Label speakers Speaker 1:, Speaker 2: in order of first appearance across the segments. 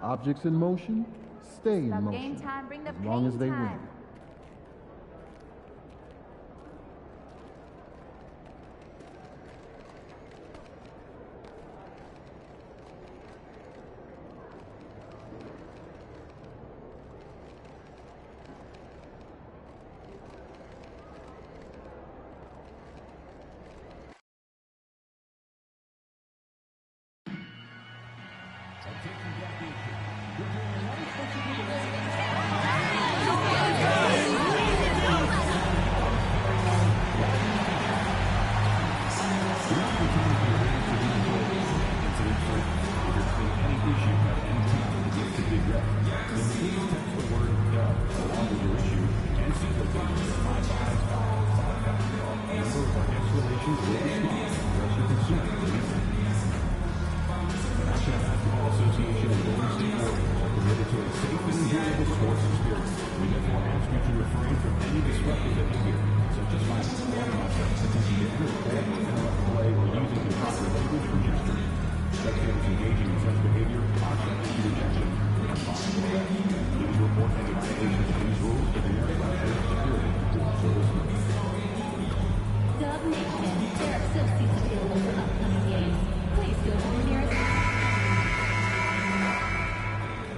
Speaker 1: Objects in motion stay in motion
Speaker 2: Game time, bring the
Speaker 1: as long as they
Speaker 2: time.
Speaker 1: win.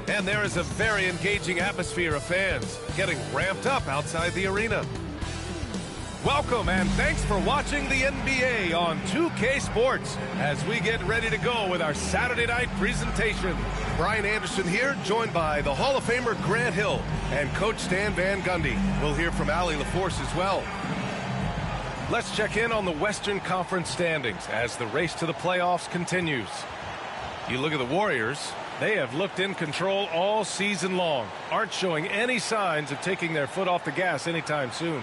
Speaker 3: And there is a very engaging atmosphere of fans getting ramped up outside the arena. Welcome and thanks for watching the NBA on 2K Sports as we get ready to go with our Saturday night presentation. Brian Anderson here, joined by the Hall of Famer Grant Hill and Coach Stan Van Gundy. We'll hear from Allie LaForce as well. Let's check in on the Western Conference standings as the race to the playoffs continues. You look at the Warriors. They have looked in control all season long, aren't showing any signs of taking their foot off the gas anytime soon.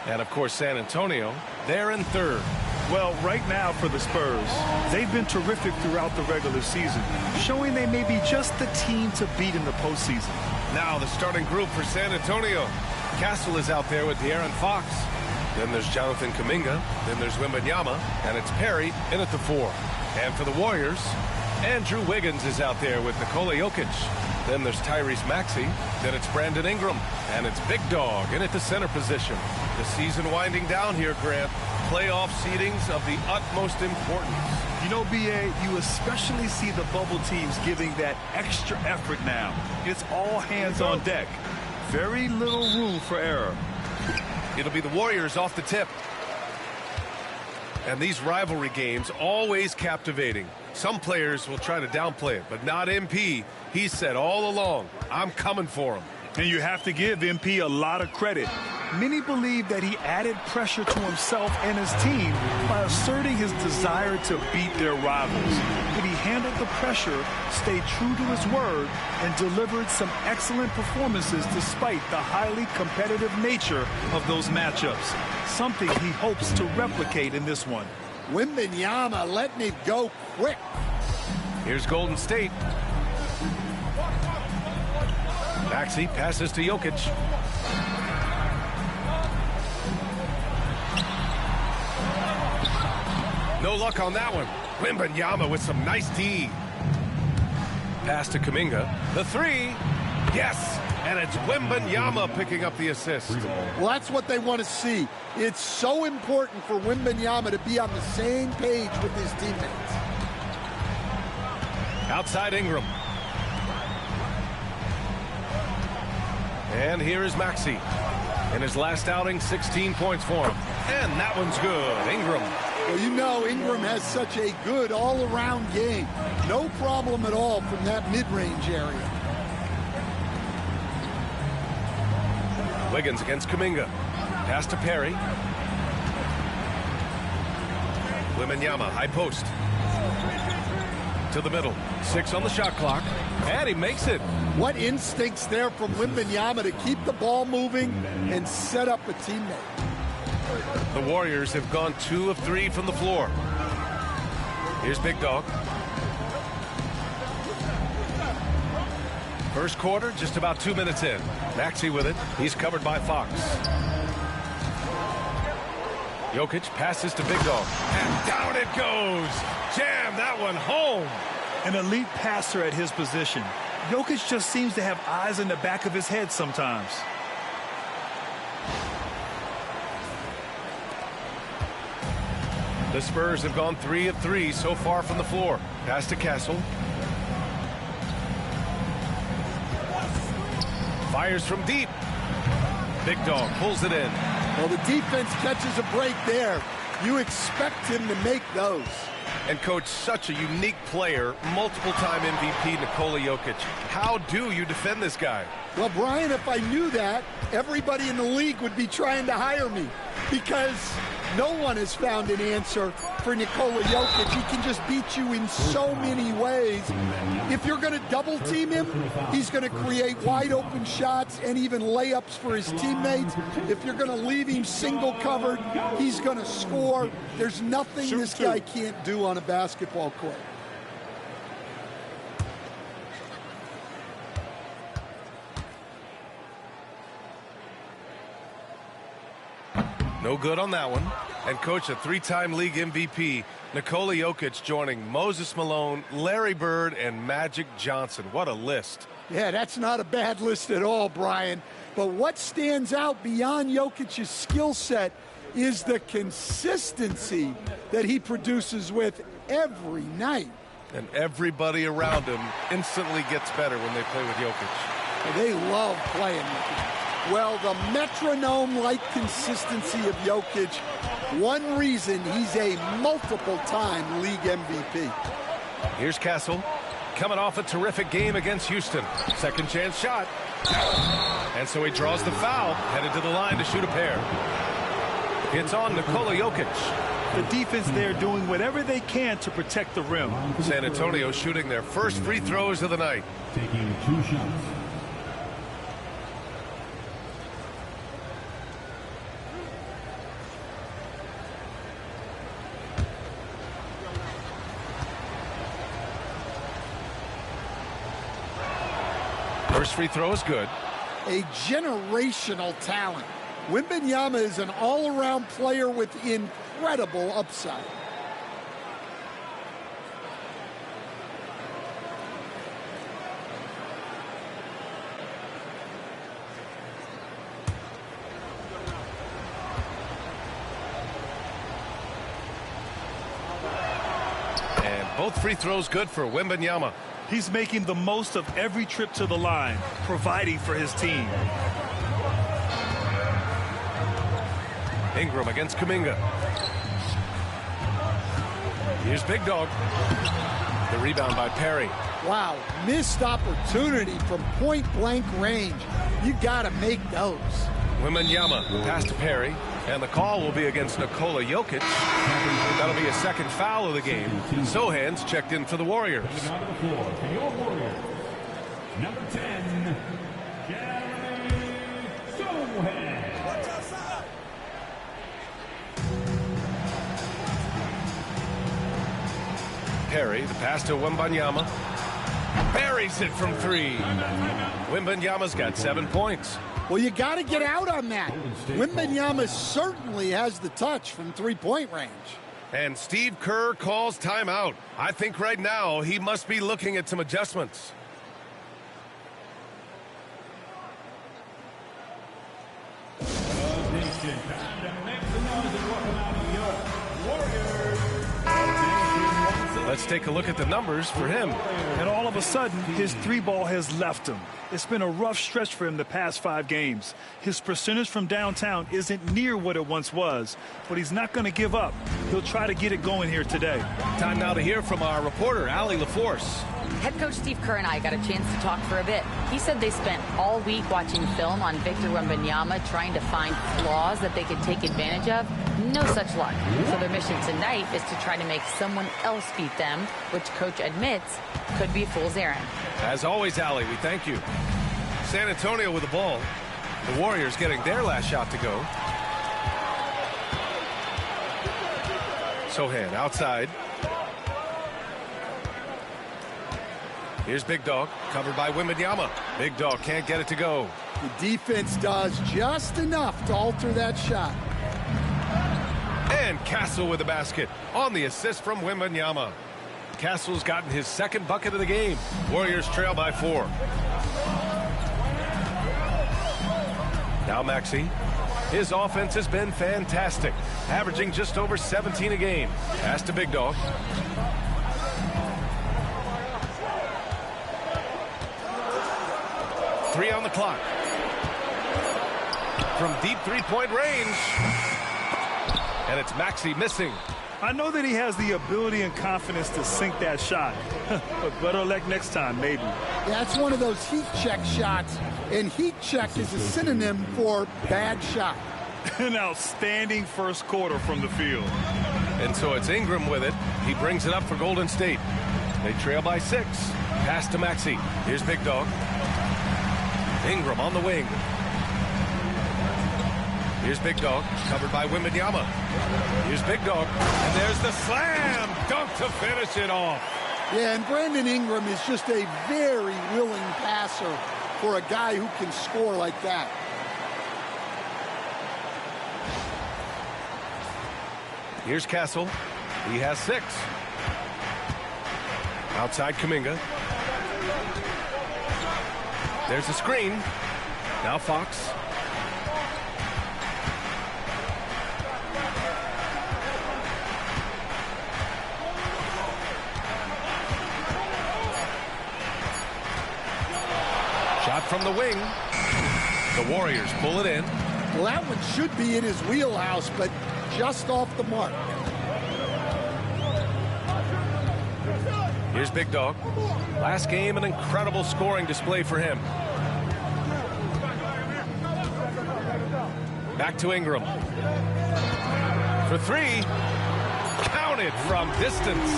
Speaker 3: And, of course, San Antonio, they're in third.
Speaker 4: Well, right now for the Spurs, they've been terrific throughout the regular season, showing they may be just the team to beat in the postseason.
Speaker 3: Now the starting group for San Antonio. Castle is out there with De'Aaron Fox. Then there's Jonathan Kuminga. Then there's Wembanyama. And it's Perry in at the 4. And for the Warriors, Andrew Wiggins is out there with Nikola Jokic. Then there's Tyrese Maxey. Then it's Brandon Ingram. And it's Big Dog in at the center position. The season winding down here, Grant. Playoff seedings of the utmost importance.
Speaker 4: You know, B.A., you especially see the bubble teams giving that extra effort now. It's all hands on deck. Very little room for error.
Speaker 3: It'll be the Warriors off the tip. And these rivalry games always captivating. Some players will try to downplay it, but not MP. He said all along, I'm coming for him.
Speaker 4: And you have to give MP a lot of credit. Many believe that he added pressure to himself and his team by asserting his desire to beat their rivals. But he handled the pressure, stayed true to his word, and delivered some excellent performances despite the highly competitive nature of those matchups, something he hopes to replicate in this one.
Speaker 5: Wembanyama letting it go quick.
Speaker 3: Here's Golden State. Maxey passes to Jokic. No luck on that one. Wembanyama with some nice D. Pass to Kuminga. The 3. Yes! And it's Wembanyama picking up the assist.
Speaker 5: Well, that's what they want to see. It's so important for Wembanyama to be on the same page with his teammates.
Speaker 3: Outside Ingram. And here is Maxey. In his last outing, 16 points for him. And that one's good. Ingram.
Speaker 5: Well, you know Ingram has such a good all-around game. No problem at all from that mid-range area.
Speaker 3: Wiggins against Kuminga. Pass to Perry. Wembanyama, high post. To the middle. 6 on the shot clock. And he makes it.
Speaker 5: What instincts there from Wembanyama to keep the ball moving and set up a teammate.
Speaker 3: The Warriors have gone 2 of 3 from the floor. Here's Big Dog. First quarter, just about 2 minutes in. Maxey with it. He's covered by Fox. Jokic passes to Big Dog. And down it goes. Jam that one home.
Speaker 4: An elite passer at his position. Jokic just seems to have eyes in the back of his head sometimes.
Speaker 3: The Spurs have gone 3 of 3 so far from the floor. Pass to Castle. Fires from deep. Big Dog pulls it in.
Speaker 5: Well, the defense catches a break there. You expect him to make those.
Speaker 3: And, Coach, such a unique player, multiple-time MVP Nikola Jokic. How do you defend this guy?
Speaker 5: Well, Brian, if I knew that, everybody in the league would be trying to hire me because no one has found an answer for Nikola Jokic. He can just beat you in so many ways. If you're going to double team him, he's going to create wide open shots and even layups for his teammates. If you're going to leave him single covered, he's going to score. There's nothing this guy can't do on a basketball court.
Speaker 3: No good on that one. And, Coach, a 3-time league MVP, Nikola Jokic joining Moses Malone, Larry Bird, and Magic Johnson. What a list.
Speaker 5: Yeah, that's not a bad list at all, Brian. But what stands out beyond Jokic's skill set is the consistency that he produces with every night.
Speaker 3: And everybody around him instantly gets better when they play with Jokic.
Speaker 5: They love playing with him. Well, the metronome-like consistency of Jokic, one reason he's a multiple-time league MVP.
Speaker 3: Here's Castle, coming off a terrific game against Houston. Second chance shot. And so he draws the foul, headed to the line to shoot a pair. It's on Nikola Jokic.
Speaker 4: The defense there doing whatever they can to protect the rim.
Speaker 3: San Antonio shooting their first free throws of the night.
Speaker 1: Taking 2 shots.
Speaker 3: First free throw is good.
Speaker 5: A generational talent. Wembanyama is an all-around player with incredible upside.
Speaker 3: And both free throws good for Wembanyama.
Speaker 4: He's making the most of every trip to the line, providing for his team.
Speaker 3: Ingram against Kuminga. Here's Big Dog. The rebound by Perry.
Speaker 5: Wow, missed opportunity from point-blank range. You got to make those.
Speaker 3: Wembanyama pass to Perry. And the call will be against Nikola Jokic. That'll be a second foul of the game. Sohan's checked in for the Warriors.
Speaker 1: On the floor for your Warriors, number 10, Sohan.
Speaker 3: Perry, the pass to Wembanyama. Buries it from 3. Wembanyama's got 7 points.
Speaker 5: Well, you got to get out on that. Wembanyama certainly has the touch from three-point range.
Speaker 3: And Steve Kerr calls timeout. I think right now he must be looking at some adjustments. Let's take a look at the numbers for him.
Speaker 4: And all of a sudden, his 3-ball has left him. It's been a rough stretch for him the past 5 games. His percentage from downtown isn't near what it once was, but he's not going to give up. He'll try to get it going here today.
Speaker 3: Time now to hear from our reporter, Allie LaForce.
Speaker 2: Head coach Steve Kerr and I got a chance to talk for a bit. He said they spent all week watching film on Victor Wembanyama, trying to find flaws that they could take advantage of. No such luck. So their mission tonight is to try to make someone else beat them, which coach admits could be a fool's errand.
Speaker 3: As always, Allie, we thank you. San Antonio with the ball. The Warriors getting their last shot to go. Sohan outside. Here's Big Dog, covered by Wembanyama. Big Dog can't get it to go.
Speaker 5: The defense does just enough to alter that shot.
Speaker 3: And Castle with the basket on the assist from Wembanyama. Castle's gotten his second bucket of the game. Warriors trail by 4. Now Maxey. His offense has been fantastic, averaging just over 17 a game. Pass to Big Dog. Three on the clock. From deep three-point range. And it's Maxey missing.
Speaker 4: I know that he has the ability and confidence to sink that shot. But better luck next time, maybe.
Speaker 5: Yeah, it's one of those heat check shots. And heat check is a synonym for bad shot.
Speaker 4: An outstanding first quarter from the field.
Speaker 3: And so it's Ingram with it. He brings it up for Golden State. They trail by 6. Pass to Maxey. Here's Big Dog. Ingram on the wing. Here's Big Dog, covered by Wembanyama. Here's Big Dog, and there's the slam dunk to finish it off.
Speaker 5: Yeah, and Brandon Ingram is just a very willing passer for a guy who can score like that.
Speaker 3: Here's Castle. He has 6. Outside Kuminga. There's the screen. Now Fox. Shot from the wing. The Warriors pull it in.
Speaker 5: Well, that one should be in his wheelhouse, but just off the mark.
Speaker 3: Here's Big Dog. Last game, an incredible scoring display for him. Back to Ingram. For 3. Counted from distance.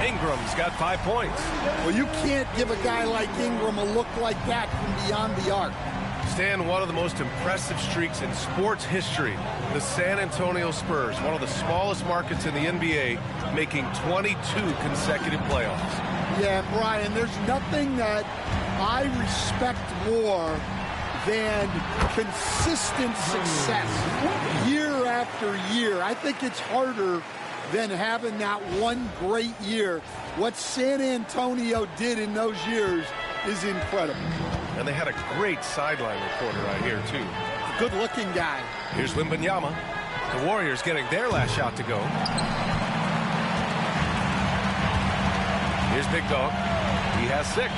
Speaker 3: Ingram's got 5 points.
Speaker 5: Well, you can't give a guy like Ingram a look like that from beyond the arc.
Speaker 3: Stan, one of the most impressive streaks in sports history. The San Antonio Spurs, one of the smallest markets in the NBA, making 22 consecutive playoffs.
Speaker 5: Yeah, Brian, there's nothing that I respect more than consistent success year after year. I think it's harder than having that one great year. What San Antonio did in those years is incredible.
Speaker 3: And they had a great sideline reporter right here, too.
Speaker 5: Good-looking guy.
Speaker 3: Here's Wembanyama. The Warriors getting their last shot to go. Here's Big Dog. He has 6.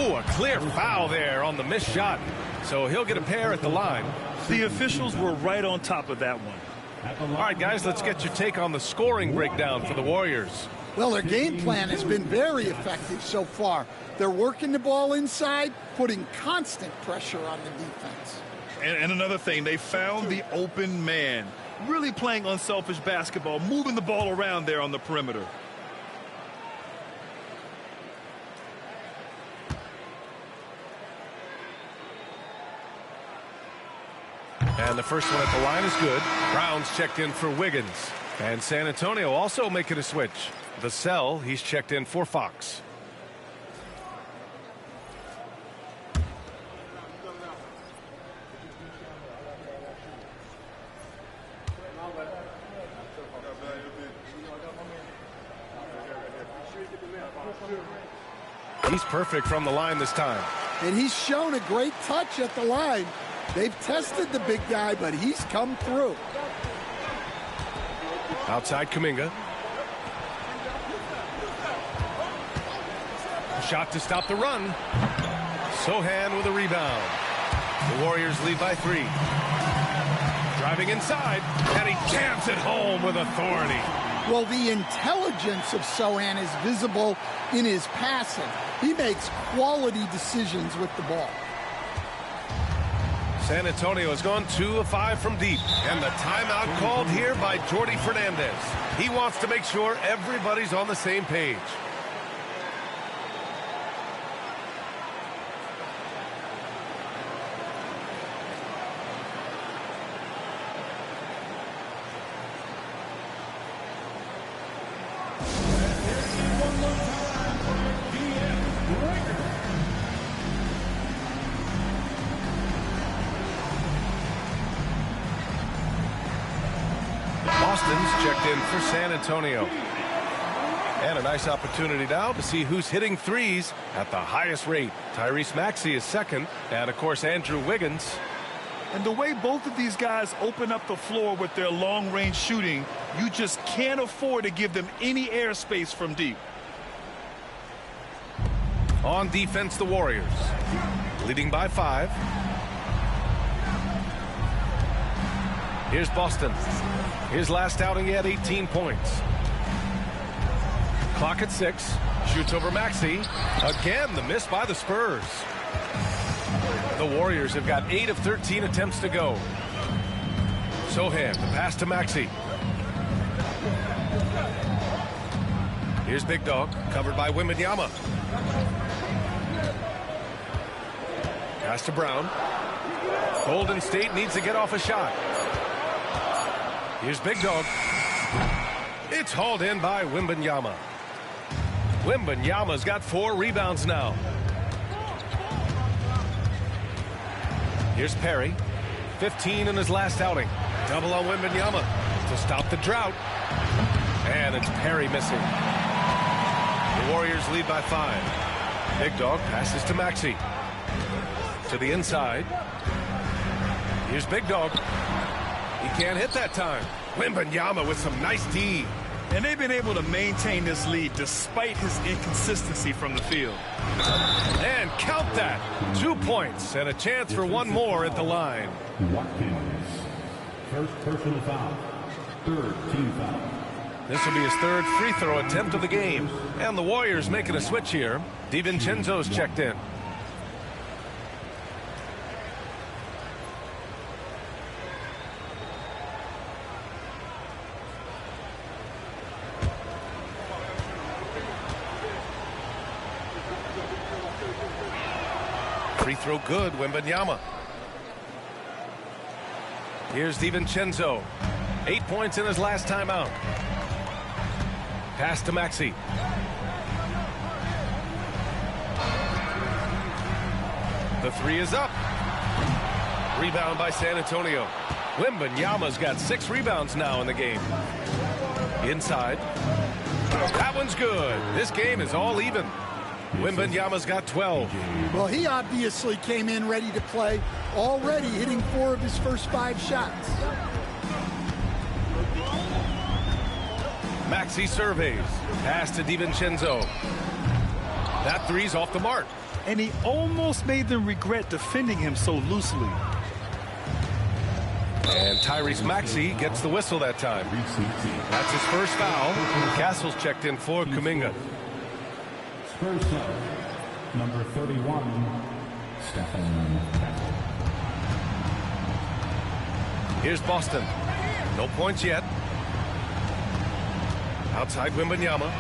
Speaker 3: Oh, a clear foul there on the missed shot. So he'll get a pair at the line.
Speaker 4: The officials were right on top of that one.
Speaker 3: All right, guys, let's get your take on the scoring breakdown for the Warriors.
Speaker 5: Well, their game plan has been very effective so far. They're working the ball inside, putting constant pressure on the defense.
Speaker 4: And another thing, they found the open man. Really playing unselfish basketball, moving the ball around there on the perimeter.
Speaker 3: And the first one at the line is good. Brown's checked in for Wiggins. And San Antonio also making a switch. Vassell, he's checked in for Fox. He's perfect from the line this time.
Speaker 5: And he's shown a great touch at the line. They've tested the big guy, but he's come through.
Speaker 3: Outside Kuminga. Shot to stop the run. Sohan with a rebound. The Warriors lead by 3. Driving inside, and he jams it home with authority.
Speaker 5: Well, the intelligence of Sohan is visible in his passing. He makes quality decisions with the ball.
Speaker 3: San Antonio has gone 2 of 5 from deep. And the timeout called here by Jordi Fernandez. He wants to make sure everybody's on the same page. Boston's checked in for San Antonio. And a nice opportunity now to see who's hitting threes at the highest rate. Tyrese Maxey is second, and of course Andrew Wiggins.
Speaker 4: And the way both of these guys open up the floor with their long-range shooting, you just can't afford to give them any airspace from deep.
Speaker 3: On defense, the Warriors, leading by 5. Here's Boston. His last outing, he had 18 points. Clock at 6. Shoots over Maxey. Again, the miss by the Spurs. The Warriors have got 8 of 13 attempts to go. Sohan, the pass to Maxey. Here's Big Dog, covered by Wembanyama. Pass to Brown. Golden State needs to get off a shot. Here's Big Dog. It's hauled in by Wembanyama. Wembanyama's got 4 rebounds now. Here's Perry. 15 in his last outing. Double on Wembanyama to stop the drought. And it's Perry missing. The Warriors lead by 5. Big Dog passes to Maxey. To the inside. Here's Big Dog. He can't hit that time. Wembanyama with some nice D.
Speaker 4: And they've been able to maintain this lead despite his inconsistency from the field.
Speaker 3: And count that. 2 points and a chance for one more at the line.
Speaker 1: Watkins. First personal foul. Third team foul.
Speaker 3: This will be his 3rd free throw attempt of the game. And the Warriors making a switch here. DiVincenzo's checked in. Free throw good, Wembanyama. Here's DiVincenzo. 8 points in his last time out. Pass to Maxey. The 3 is up. Rebound by San Antonio. Wembanyama's got 6 rebounds now in the game. Inside. That one's good. This game is all even. Wembanyama's got 12.
Speaker 5: Well, he obviously came in ready to play, already hitting 4 of his first 5 shots.
Speaker 3: Maxey surveys. Pass to DiVincenzo. That 3's off the mark.
Speaker 4: And he almost made them regret defending him so loosely.
Speaker 3: And Tyrese Maxey gets the whistle that time. That's his first foul. Castle's checked in for Kuminga.
Speaker 1: Spurs sub, number 31, Stephen.
Speaker 3: Here's Boston. No points yet. Outside Wembanyama.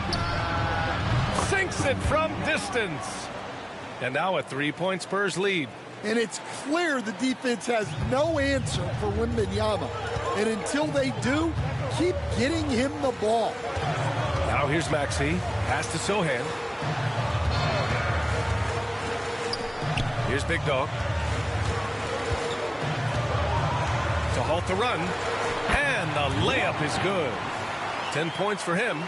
Speaker 3: Sinks it from distance. And now a 3-point Spurs lead.
Speaker 5: And it's clear the defense has no answer for Wembanyama. And until they do, keep getting him the ball.
Speaker 3: Now here's Maxey. Pass to Sohan. Here's Big Dog. To halt the run. And the layup is good. 10 points for him.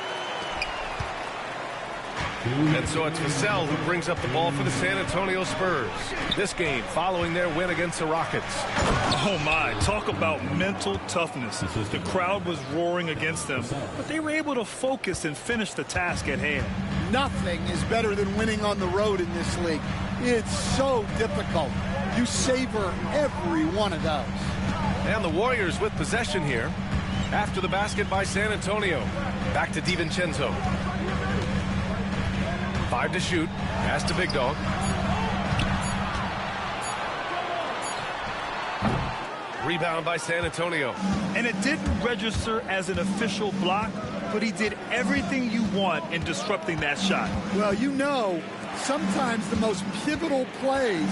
Speaker 3: And so it's Vassell who brings up the ball for the San Antonio Spurs. This game following their win against the Rockets.
Speaker 4: Oh my, talk about mental toughness. The crowd was roaring against them, but they were able to focus and finish the task at hand.
Speaker 5: Nothing is better than winning on the road in this league. It's so difficult. You savor every one of those.
Speaker 3: And the Warriors with possession here. After the basket by San Antonio. Back to DiVincenzo. 5 to shoot. Pass to Big Dog. Rebound by San Antonio.
Speaker 4: And it didn't register as an official block, but he did everything you want in disrupting that shot.
Speaker 5: Well, you know, sometimes the most pivotal plays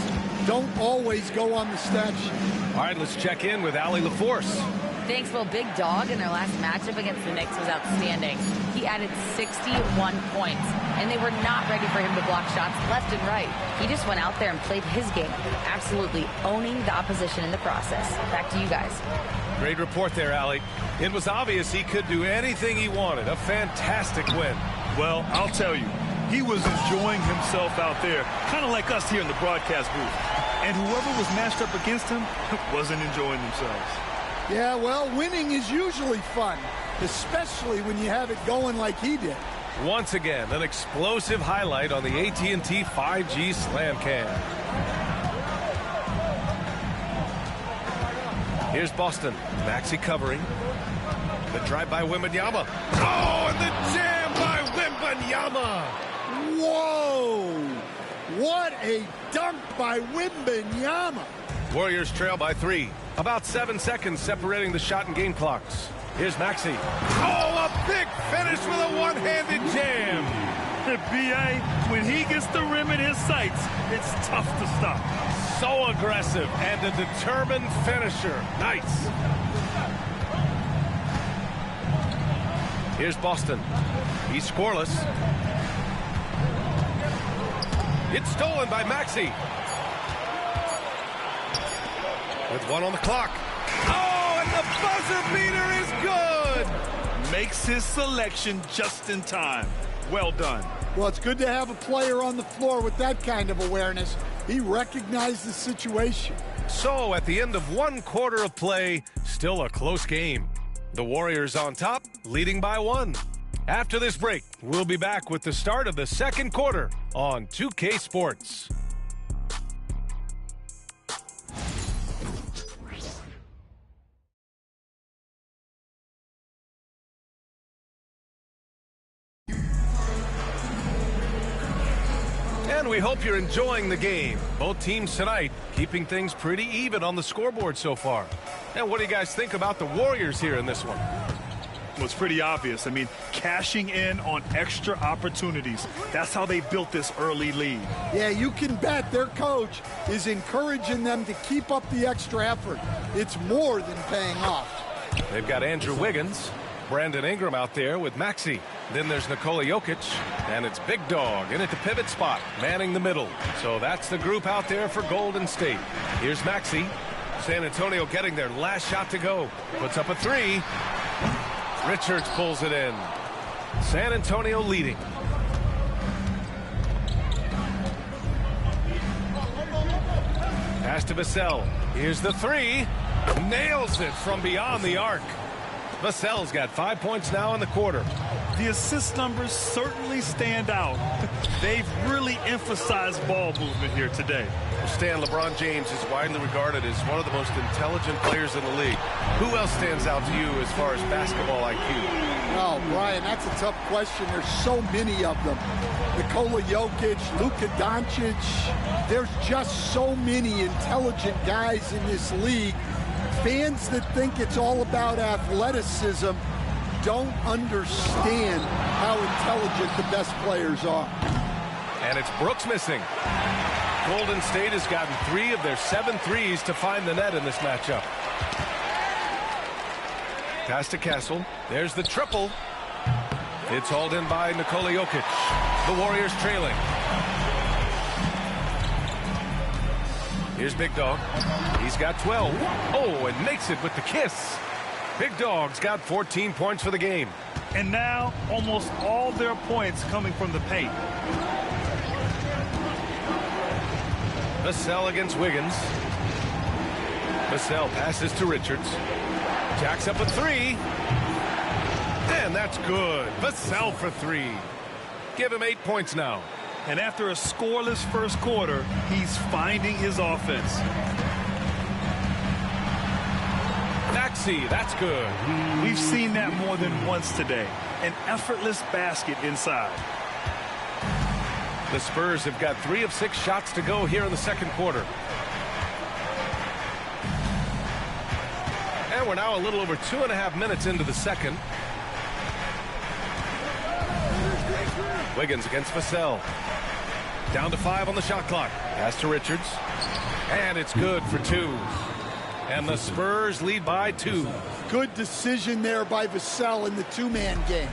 Speaker 5: don't always go on the stat sheet.
Speaker 3: All right, let's check in with Allie LaForce.
Speaker 2: Thanks, well, Big Dog in their last matchup against the Knicks was outstanding. He added 61 points, and they were not ready for him to block shots left and right. He just went out there and played his game, absolutely owning the opposition in the process. Back to you guys.
Speaker 3: Great report there, Allie. It was obvious he could do anything he wanted. A fantastic win.
Speaker 4: Well, I'll tell you, he was enjoying himself out there, kind of like us here in the broadcast booth. And whoever was matched up against him wasn't enjoying themselves.
Speaker 5: Yeah, well, winning is usually fun, especially when you have it going like he did.
Speaker 3: Once again, an explosive highlight on the AT&T 5G Slam Cam. Here's Boston. Maxey covering. The drive by Wembanyama. Oh, and the jam by Wembanyama.
Speaker 5: Whoa! What a dunk by Wembanyama.
Speaker 3: Warriors trail by 3. About 7 seconds separating the shot and game clocks. Here's Maxey. Oh, a big finish with a one-handed jam.
Speaker 4: B.A., when he gets the rim in his sights, it's tough to stop.
Speaker 3: So aggressive and a determined finisher. Nice. Here's Boston. He's scoreless. It's stolen by Maxey. With 1 on the clock. Oh, and the buzzer beater is good.
Speaker 4: Makes his selection just in time. Well done.
Speaker 5: Well, it's good to have a player on the floor with that kind of awareness. He recognized the situation.
Speaker 3: So, at the end of 1 quarter of play, still a close game. The Warriors on top, leading by 1. After this break, we'll be back with the start of the second quarter on 2K Sports. And we hope you're enjoying the game. Both teams tonight keeping things pretty even on the scoreboard so far. And what do you guys think about the Warriors here in this one?
Speaker 4: Well, it's pretty obvious. I mean, cashing in on extra opportunities. That's how they built this early lead.
Speaker 5: Yeah, you can bet their coach is encouraging them to keep up the extra effort. It's more than paying off.
Speaker 3: They've got Andrew Wiggins, Brandon Ingram out there with Maxey. Then there's Nikola Jokic, and it's Big Dog in at the pivot spot, manning the middle. So that's the group out there for Golden State. Here's Maxey. San Antonio getting their last shot to go. Puts up a 3. Richards pulls it in. San Antonio leading. Pass to Vassell. Here's the 3. Nails it from beyond the arc. Vassell's got 5 points now in the quarter.
Speaker 4: The assist numbers certainly stand out. They've really emphasized ball movement here today.
Speaker 3: Stan, LeBron James is widely regarded as one of the most intelligent players in the league. Who else stands out to you as far as basketball IQ?
Speaker 5: Oh, Brian, that's a tough question. There's so many of them. Nikola Jokic, Luka Doncic. There's just so many intelligent guys in this league. Fans that think it's all about athleticism don't understand how intelligent the best players are.
Speaker 3: And it's Brooks missing. Golden State has gotten 3 of their 7 threes to find the net in this matchup. Pass to Castle. There's the triple. It's hauled in by Nikola Jokic. The Warriors trailing. Here's Big Dog. He's got 12. Oh, and makes it with the kiss. Big Dog's got 14 points for the game.
Speaker 4: And now, almost all their points coming from the paint.
Speaker 3: Vassell against Wiggins. Vassell passes to Richards. Jacks up a 3. And that's good. Vassell for 3. Give him 8 points now.
Speaker 4: And after a scoreless first quarter, he's finding his offense.
Speaker 3: Maxey, that's good.
Speaker 4: We've seen that more than once today. An effortless basket inside.
Speaker 3: The Spurs have got 3 of 6 shots to go here in the second quarter. And we're now a little over 2.5 minutes into the second. Wiggins against Vassell. Down to 5 on the shot clock. Pass to Richards. And it's good for 2. And the Spurs lead by 2.
Speaker 5: Good decision there by Vassell in the 2-man game.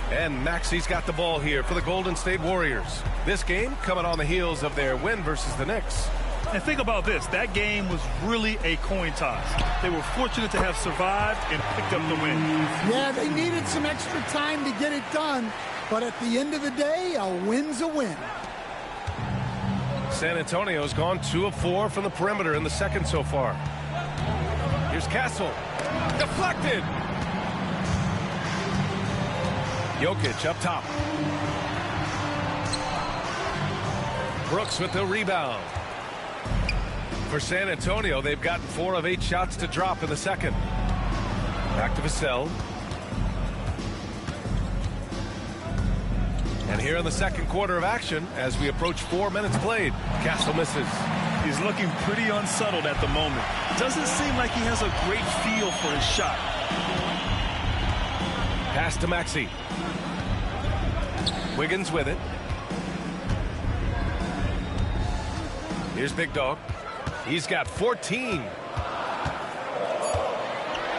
Speaker 3: And Maxey's got the ball here for the Golden State Warriors. This game coming on the heels of their win versus the Knicks.
Speaker 4: And think about this. That game was really a coin toss. They were fortunate to have survived and picked up the win.
Speaker 5: Yeah, they needed some extra time to get it done. But at the end of the day, a win's a win.
Speaker 3: San Antonio's gone 2 of 4 from the perimeter in the second so far. Here's Castle. Deflected. Jokic up top. Brooks with the rebound. For San Antonio, they've gotten 4 of 8 shots to drop in the second. Back to Vassell. And here in the second quarter of action, as we approach 4 minutes played, Castle misses.
Speaker 4: He's looking pretty unsettled at the moment. Doesn't seem like he has a great feel for his shot.
Speaker 3: Pass to Maxey. Wiggins with it. Here's Big Dog. He's got 14.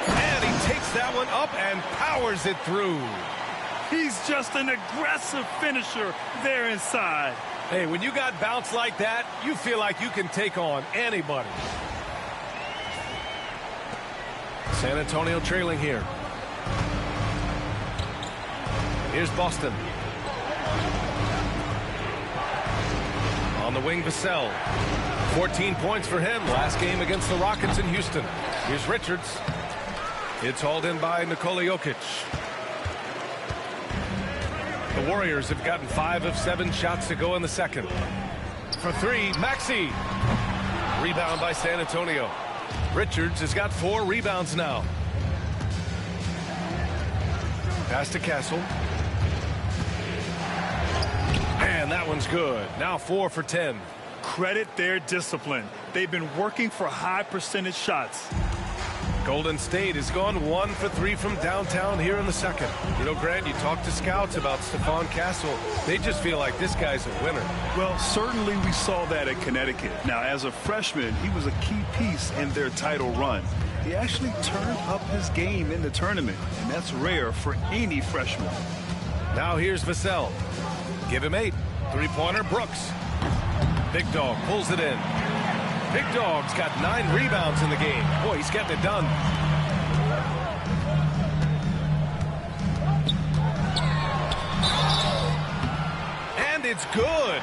Speaker 3: And he takes that one up and powers it through.
Speaker 4: He's just an aggressive finisher there inside.
Speaker 3: Hey, when you got bounce like that, you feel like you can take on anybody. San Antonio trailing here. Here's Boston. On the wing, Vassell. 14 points for him last game against the Rockets in Houston. Here's Richards. It's hauled in by Nikola Jokic. The Warriors have gotten 5 of 7 shots to go in the second. For 3, Maxey. Rebound by San Antonio. Richards has got 4 rebounds now. Pass to Castle. And that one's good. Now 4 for 10.
Speaker 4: Credit their discipline. They've been working for high percentage shots.
Speaker 3: Golden State has gone 1 for 3 from downtown here in the second. You know, Grant, you talk to scouts about Stephon Castle. They just feel like this guy's a winner.
Speaker 4: Well, certainly we saw that at Connecticut. Now, as a freshman, he was a key piece in their title run. He actually turned up his game in the tournament, and that's rare for any freshman.
Speaker 3: Now here's Vassell. Give him 8. Three-pointer, Brooks. Big Dog pulls it in. Big Dog's got 9 rebounds in the game. Boy, he's getting it done. And it's good.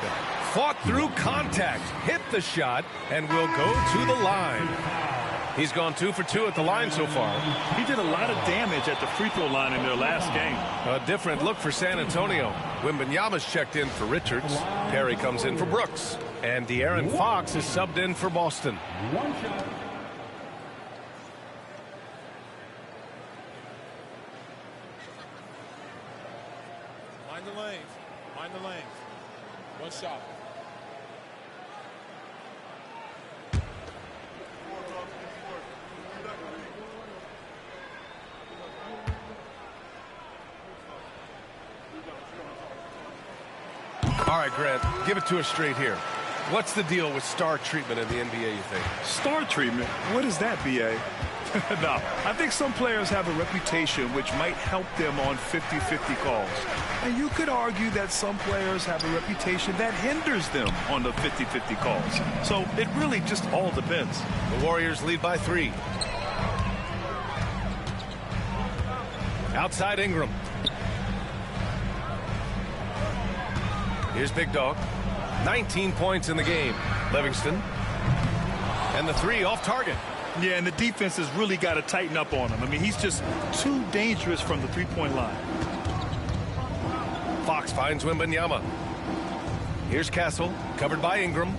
Speaker 3: Fought through contact, hit the shot, and will go to the line. He's gone 2 for 2 at the line so far.
Speaker 4: He did a lot of damage at the free throw line in their last game.
Speaker 3: A different look for San Antonio. Wembanyama's checked in for Richards. Perry comes in for Brooks. And De'Aaron Fox is subbed in for Boston.
Speaker 1: One shot.
Speaker 6: Mind the lanes. Mind the lanes. One shot.
Speaker 3: All right, Grant, give it to us straight here. What's the deal with star treatment in the NBA, you think?
Speaker 4: Star treatment? What is that, B.A.? No, I think some players have a reputation which might help them on 50-50 calls. And you could argue that some players have a reputation that hinders them on the 50-50 calls. So it really just all depends.
Speaker 3: The Warriors lead by 3. Outside Ingram. Here's Big Dog. 19 points in the game. Livingston. And the 3 off target.
Speaker 4: Yeah, and the defense has really got to tighten up on him. I mean, he's just too dangerous from the three-point line.
Speaker 3: Fox finds Wembanyama. Here's Castle, covered by Ingram.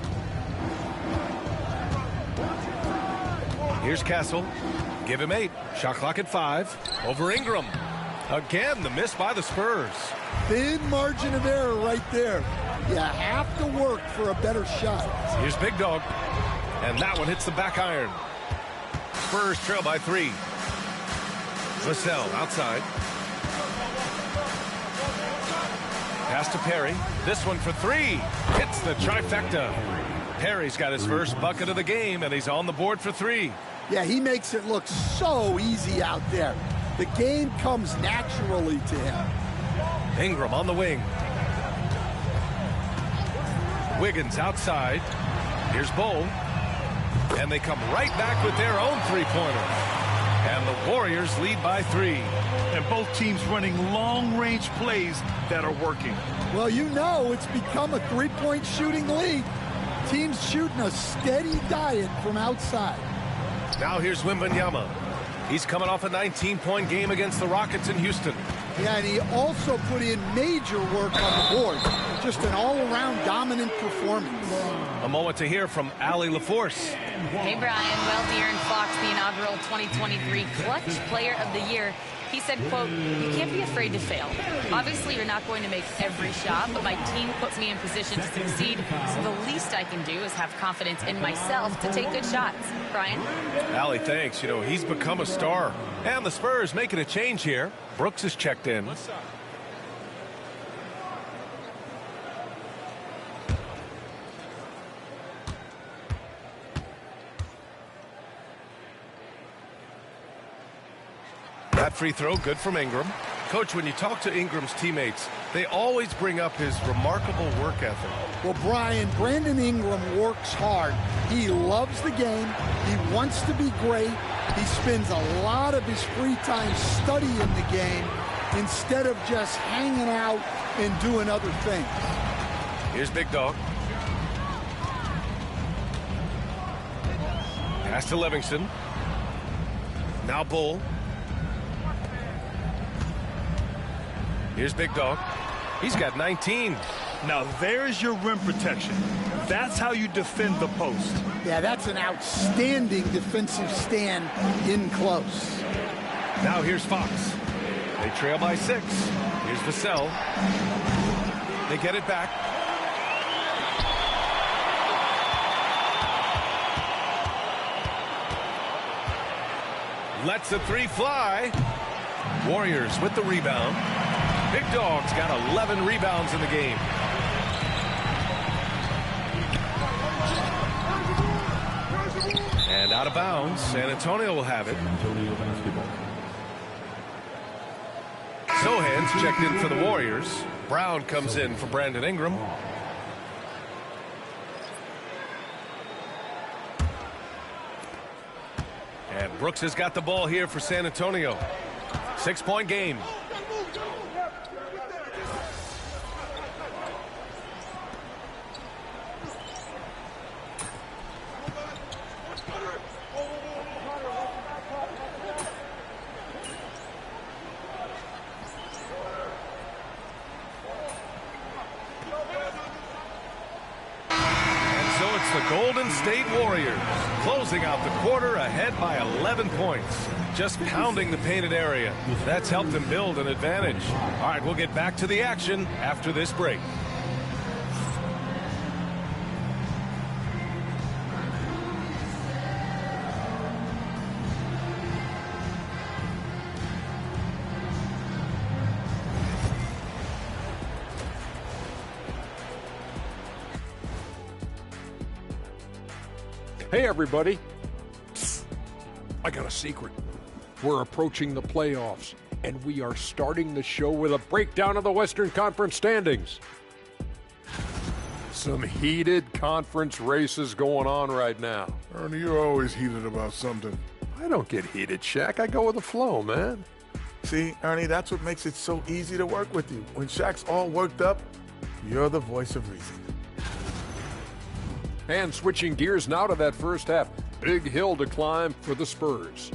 Speaker 3: Here's Castle. Give him 8. Shot clock at 5. Over Ingram. Again, the miss by the Spurs.
Speaker 5: Thin margin of error right there. You have to work for a better shot.
Speaker 3: Here's Big Dog. And that one hits the back iron. Spurs trail by 3. Vassell outside. Pass to Perry. This one for 3. Hits the trifecta. Perry's got his first bucket of the game, and he's on the board for 3.
Speaker 5: Yeah, he makes it look so easy out there. The game comes naturally to him.
Speaker 3: Ingram on the wing. Wiggins outside. Here's Bull. And they come right back with their own three-pointer. And the Warriors lead by 3.
Speaker 4: And both teams running long-range plays that are working.
Speaker 5: Well, you know it's become a three-point shooting league. Teams shooting a steady diet from outside.
Speaker 3: Now here's Wembanyama. He's coming off a 19-point game against the Rockets in Houston.
Speaker 5: Yeah, and he also put in major work on the board. Just an all-around dominant performance.
Speaker 3: A moment to hear from Allie LaForce.
Speaker 2: Hey, Brian. Well, De'Aaron Fox, the inaugural 2023 Clutch Player of the Year. He said, quote, "You can't be afraid to fail. Obviously, you're not going to make every shot, but my team puts me in position to succeed, so the least I can do is have confidence in myself to take good shots." Brian?
Speaker 3: Allie, thanks. You know, he's become a star. And the Spurs making a change here. Brooks is checked in. That free throw, good from Ingram. Coach, when you talk to Ingram's teammates, they always bring up his remarkable work ethic.
Speaker 5: Well, Brian, Brandon Ingram works hard. He loves the game. He wants to be great. He spends a lot of his free time studying the game instead of just hanging out and doing other things.
Speaker 3: Here's Big Dog. Pass to Livingston. Now Bull. Here's Big Dog. He's got 19.
Speaker 4: Now there's your rim protection. That's how you defend the post.
Speaker 5: Yeah, that's an outstanding defensive stand in close.
Speaker 3: Now here's Fox. They trail by 6. Here's Vassell. They get it back. Lets the 3 fly. Warriors with the rebound. Big Dog's got 11 rebounds in the game. And out of bounds. San Antonio will have it. Sohan's checked in for the Warriors. Brown comes in for Brandon Ingram. And Brooks has got the ball here for San Antonio. 6-point game. The Golden State Warriors closing out the quarter ahead by 11 points. Just pounding the painted area. That's helped them build an advantage. All right, we'll get back to the action after this break.
Speaker 7: Hey, everybody. Psst. I got a secret. We're approaching the playoffs, and we are starting the show with a breakdown of the Western Conference standings. Some heated conference races going on right now.
Speaker 8: Ernie, you're always heated about something.
Speaker 7: I don't get heated, Shaq. I go with the flow, man.
Speaker 8: See, Ernie, that's what makes it so easy to work with you. When Shaq's all worked up, you're the voice of reason.
Speaker 7: And switching gears now to that first half. Big hill to climb for the Spurs.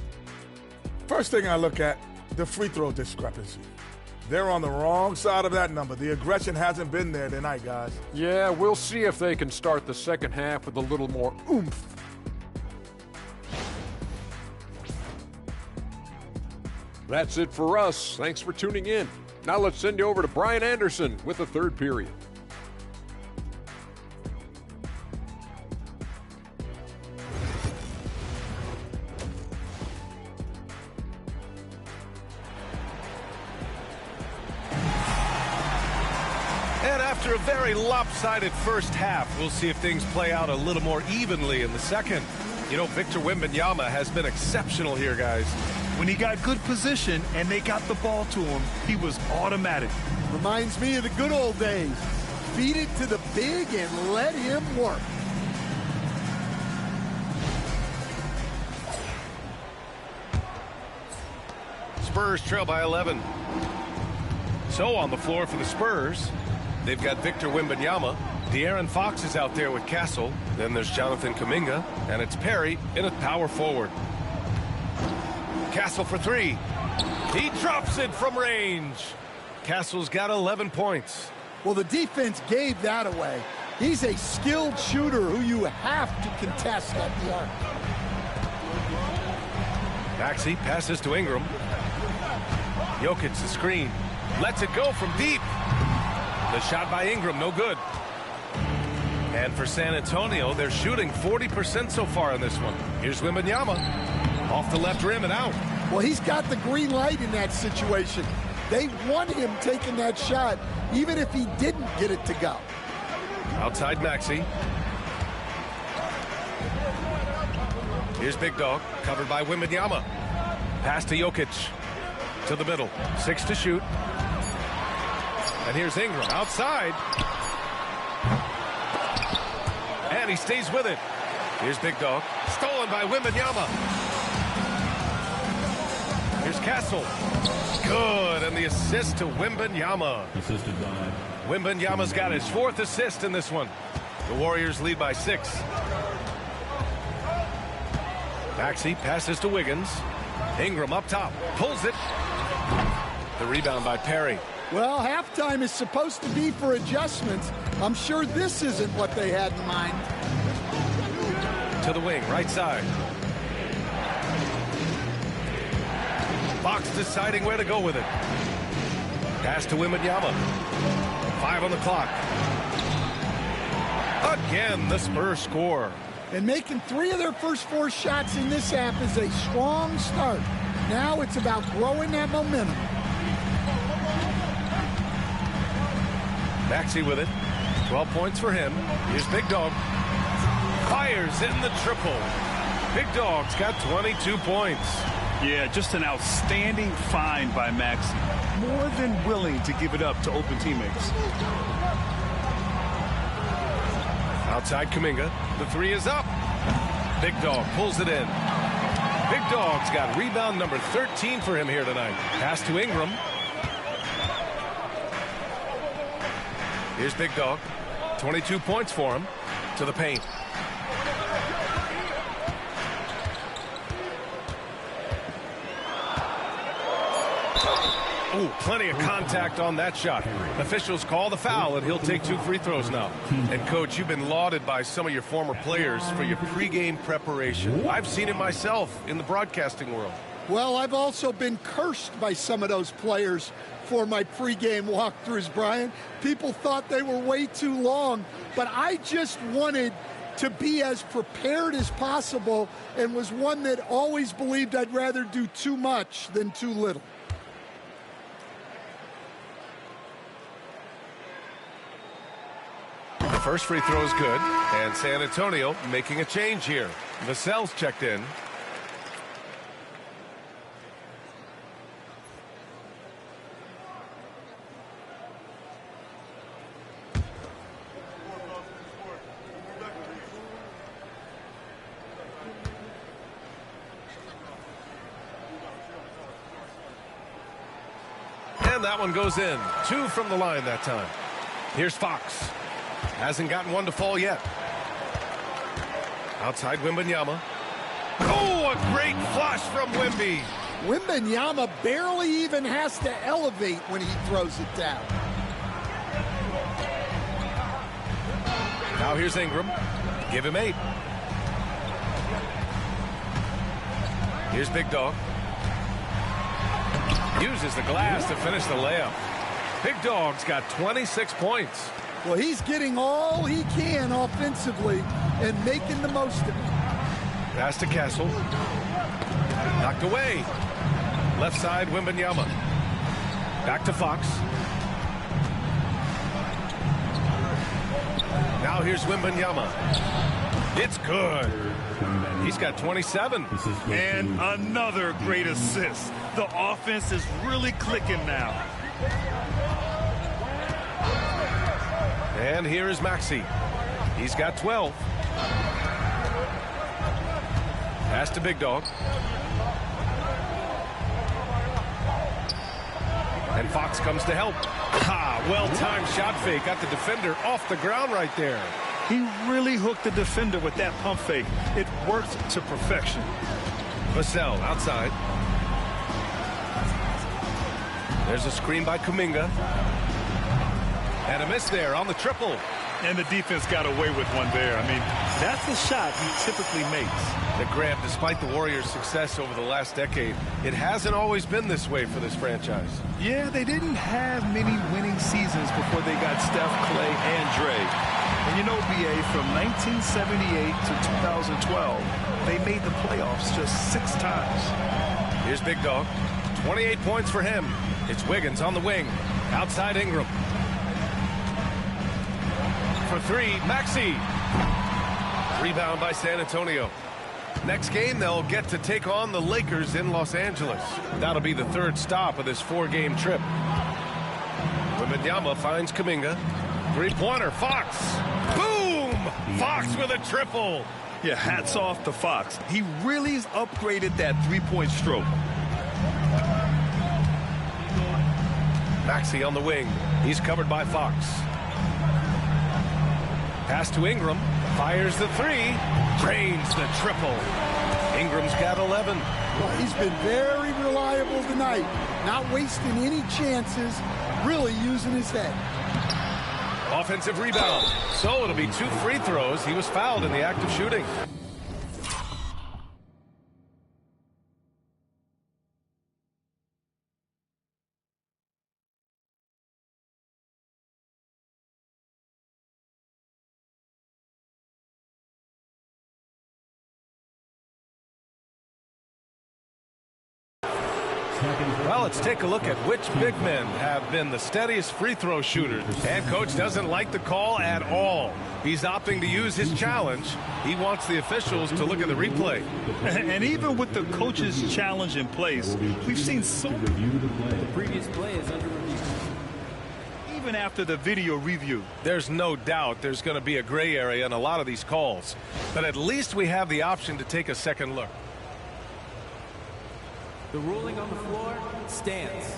Speaker 8: First thing I look at, the free throw discrepancy. They're on the wrong side of that number. The aggression hasn't been there tonight, guys.
Speaker 7: Yeah, we'll see if they can start the second half with a little more oomph. That's it for us. Thanks for tuning in. Now let's send you over to Brian Anderson with the third period.
Speaker 3: And after a very lopsided first half, we'll see if things play out a little more evenly in the second. You know, Victor Wembanyama has been exceptional here, guys.
Speaker 4: When he got good position and they got the ball to him, he was automatic.
Speaker 5: Reminds me of the good old days. Feed it to the big and let him work.
Speaker 3: Spurs trail by 11. So on the floor for the Spurs, they've got Victor Wembanyama. De'Aaron Fox is out there with Castle. Then there's Jonathan Kuminga, and it's Perry in at power forward. Castle for three. He drops it from range. Castle's got 11 points.
Speaker 5: Well, the defense gave that away. He's a skilled shooter who you have to contest at the arc.
Speaker 3: Maxey passes to Ingram. Jokic the screen. Lets it go from deep. The shot by Ingram, no good. And for San Antonio, they're shooting 40% so far in this one. Here's Wembanyama. Off the left rim and out.
Speaker 5: Well, he's got the green light in that situation. They want him taking that shot, even if he didn't get it to go.
Speaker 3: Outside Maxey. Here's Big Dog, covered by Wembanyama. Pass to Jokic. To the middle. 6 to shoot. And here's Ingram outside. And he stays with it. Here's Big Dog. Stolen by Wembanyama. Here's Castle. Good. And the assist to Wembanyama.
Speaker 1: Assisted by
Speaker 3: Wembanyama's got his 4th assist in this one. The Warriors lead by 6. Maxey passes to Wiggins. Ingram up top. Pulls it. The rebound by Perry.
Speaker 5: Well, halftime is supposed to be for adjustments. I'm sure this isn't what they had in mind.
Speaker 3: To the wing, right side. Fox deciding where to go with it. Pass to Wembanyama. 5 on the clock. Again, the Spurs score.
Speaker 5: And making 3 of their first 4 shots in this half is a strong start. Now it's about growing that momentum.
Speaker 3: Maxey with it. 12 points for him. Here's Big Dog. Fires in the triple. Big Dog's got 22 points.
Speaker 4: Yeah, just an outstanding find by Maxey. More than willing to give it up to open teammates.
Speaker 3: Outside Kuminga. The 3 is up. Big Dog pulls it in. Big Dog's got rebound number 13 for him here tonight. Pass to Ingram. Here's Big Dog. 22 points for him. To the paint. Oh, plenty of contact on that shot. Officials call the foul, and he'll take 2 free throws now. And, Coach, you've been lauded by some of your former players for your pregame preparation. I've seen it myself in the broadcasting world.
Speaker 5: Well, I've also been cursed by some of those players for my pregame walkthroughs, Brian. People thought they were way too long, but I just wanted to be as prepared as possible and was one that always believed I'd rather do too much than too little.
Speaker 3: The first free throw is good, and San Antonio making a change here. Vassell's checked in. And that one goes in. 2 from the line that time. Here's Fox. Hasn't gotten one to fall yet. Outside Wembanyama. Oh, a great flush from Wemby.
Speaker 5: Wembanyama barely even has to elevate when he throws it down.
Speaker 3: Now here's Ingram. Give him 8. Here's Big Dog. Uses the glass to finish the layup. Big Dog's got 26 points.
Speaker 5: Well, he's getting all he can offensively and making the most of it.
Speaker 3: Pass to Castle. Knocked away. Left side, Wembanyama. Back to Fox. Now here's Wembanyama. It's good. He's got 27.
Speaker 4: And another great assist. The offense is really clicking now.
Speaker 3: And here is Maxey. He's got 12. Pass to Big Dog. And Fox comes to help. Well-timed shot fake. Got the defender off the ground right there.
Speaker 4: He really hooked the defender with that pump fake. It worked to perfection.
Speaker 3: Vassell outside. There's a screen by Kuminga. And a miss there on the triple.
Speaker 4: And the defense got away with one there. I mean, that's the shot he typically makes.
Speaker 3: The Graham, despite the Warriors' success over the last decade, it hasn't always been this way for this franchise.
Speaker 4: Yeah, they didn't have many winning seasons before they got Steph, Clay, and Dre. And you know, BA, from 1978 to 2012, they made the playoffs just 6 times.
Speaker 3: Here's Big Dog. 28 points for him. It's Wiggins on the wing. Outside Ingram. For 3, Maxey. Rebound by San Antonio. Next game, they'll get to take on the Lakers in Los Angeles. That'll be the 3rd stop of this 4-game trip. Wembanyama finds Kuminga. 3-pointer, Fox. Boom! Fox with a triple.
Speaker 4: Yeah, hats off to Fox. He really upgraded that 3-point stroke.
Speaker 3: Maxey on the wing. He's covered by Fox. Pass to Ingram. Fires the 3. Drains the triple. Ingram's got 11.
Speaker 5: Well, he's been very reliable tonight. Not wasting any chances. Really using his head.
Speaker 3: Offensive rebound. So it'll be 2 free throws. He was fouled in the act of shooting. Well, let's take a look at which big men have been the steadiest free throw shooters. And coach doesn't like the call at all. He's opting to use his challenge. He wants the officials to look at the replay.
Speaker 4: And even with the coach's challenge in place, we've seen so
Speaker 9: The previous play is under review.
Speaker 4: even after the video review.
Speaker 3: There's no doubt there's going to be a gray area in a lot of these calls. But at least we have the option to take a second look.
Speaker 9: The ruling on the floor stands.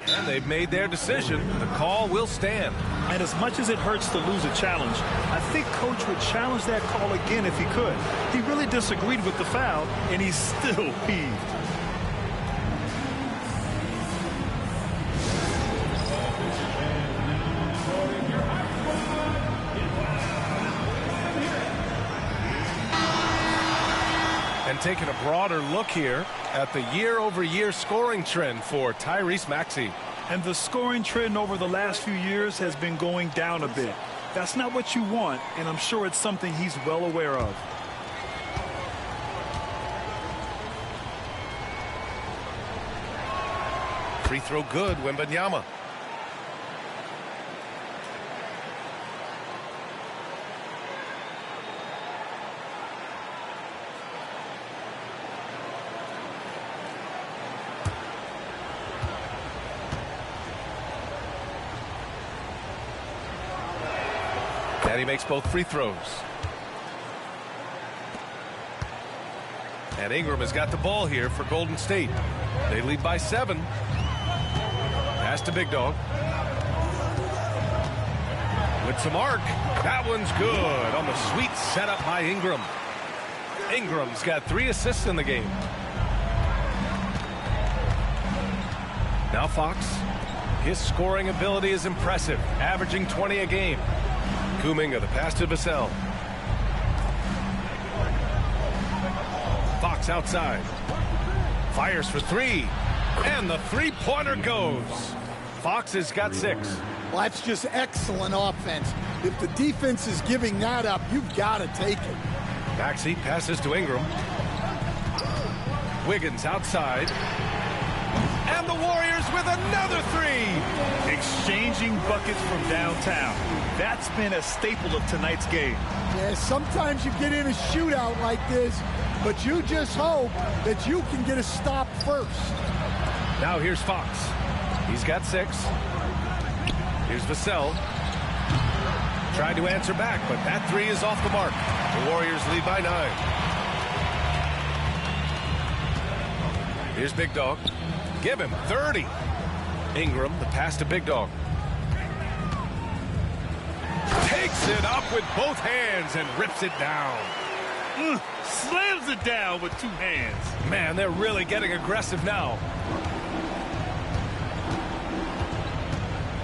Speaker 3: And they've made their decision. The call will stand.
Speaker 4: And as much as it hurts to lose a challenge, I think Coach would challenge that call again if he could. He really disagreed with the foul, and he's still peeved.
Speaker 3: And taking a broader look here at the year-over-year scoring trend for Tyrese Maxey.
Speaker 4: And the scoring trend over the last few years has been going down a bit. That's not what you want, and I'm sure it's something he's well aware of.
Speaker 3: Free throw good, Wembanyama. And he makes both free throws. And Ingram has got the ball here for Golden State. They lead by 7. Pass to Big Dog. With some arc. That one's good on the sweet setup by Ingram. Ingram's got 3 assists in the game. Now Fox. His scoring ability is impressive, averaging 20 a game. Kuminga, the pass to Vassell. Fox outside. Fires for 3. And the three-pointer goes. Fox has got 6.
Speaker 5: Well, that's just excellent offense. If the defense is giving that up, you've got to take it.
Speaker 3: Maxey passes to Ingram. Wiggins outside. And the Warriors with another 3.
Speaker 4: Exchanging buckets from downtown. That's been a staple of tonight's game.
Speaker 5: Yeah, sometimes you get in a shootout like this, but you just hope that you can get a stop first.
Speaker 3: Now here's Fox. He's got 6. Here's Vassell. Tried to answer back, but that 3 is off the mark. The Warriors lead by 9. Here's Big Dog. Give him 30. Ingram, the pass to Big Dog. Takes it up with both hands and rips it down.
Speaker 4: Slams it down with two hands.
Speaker 3: Man, they're really getting aggressive now.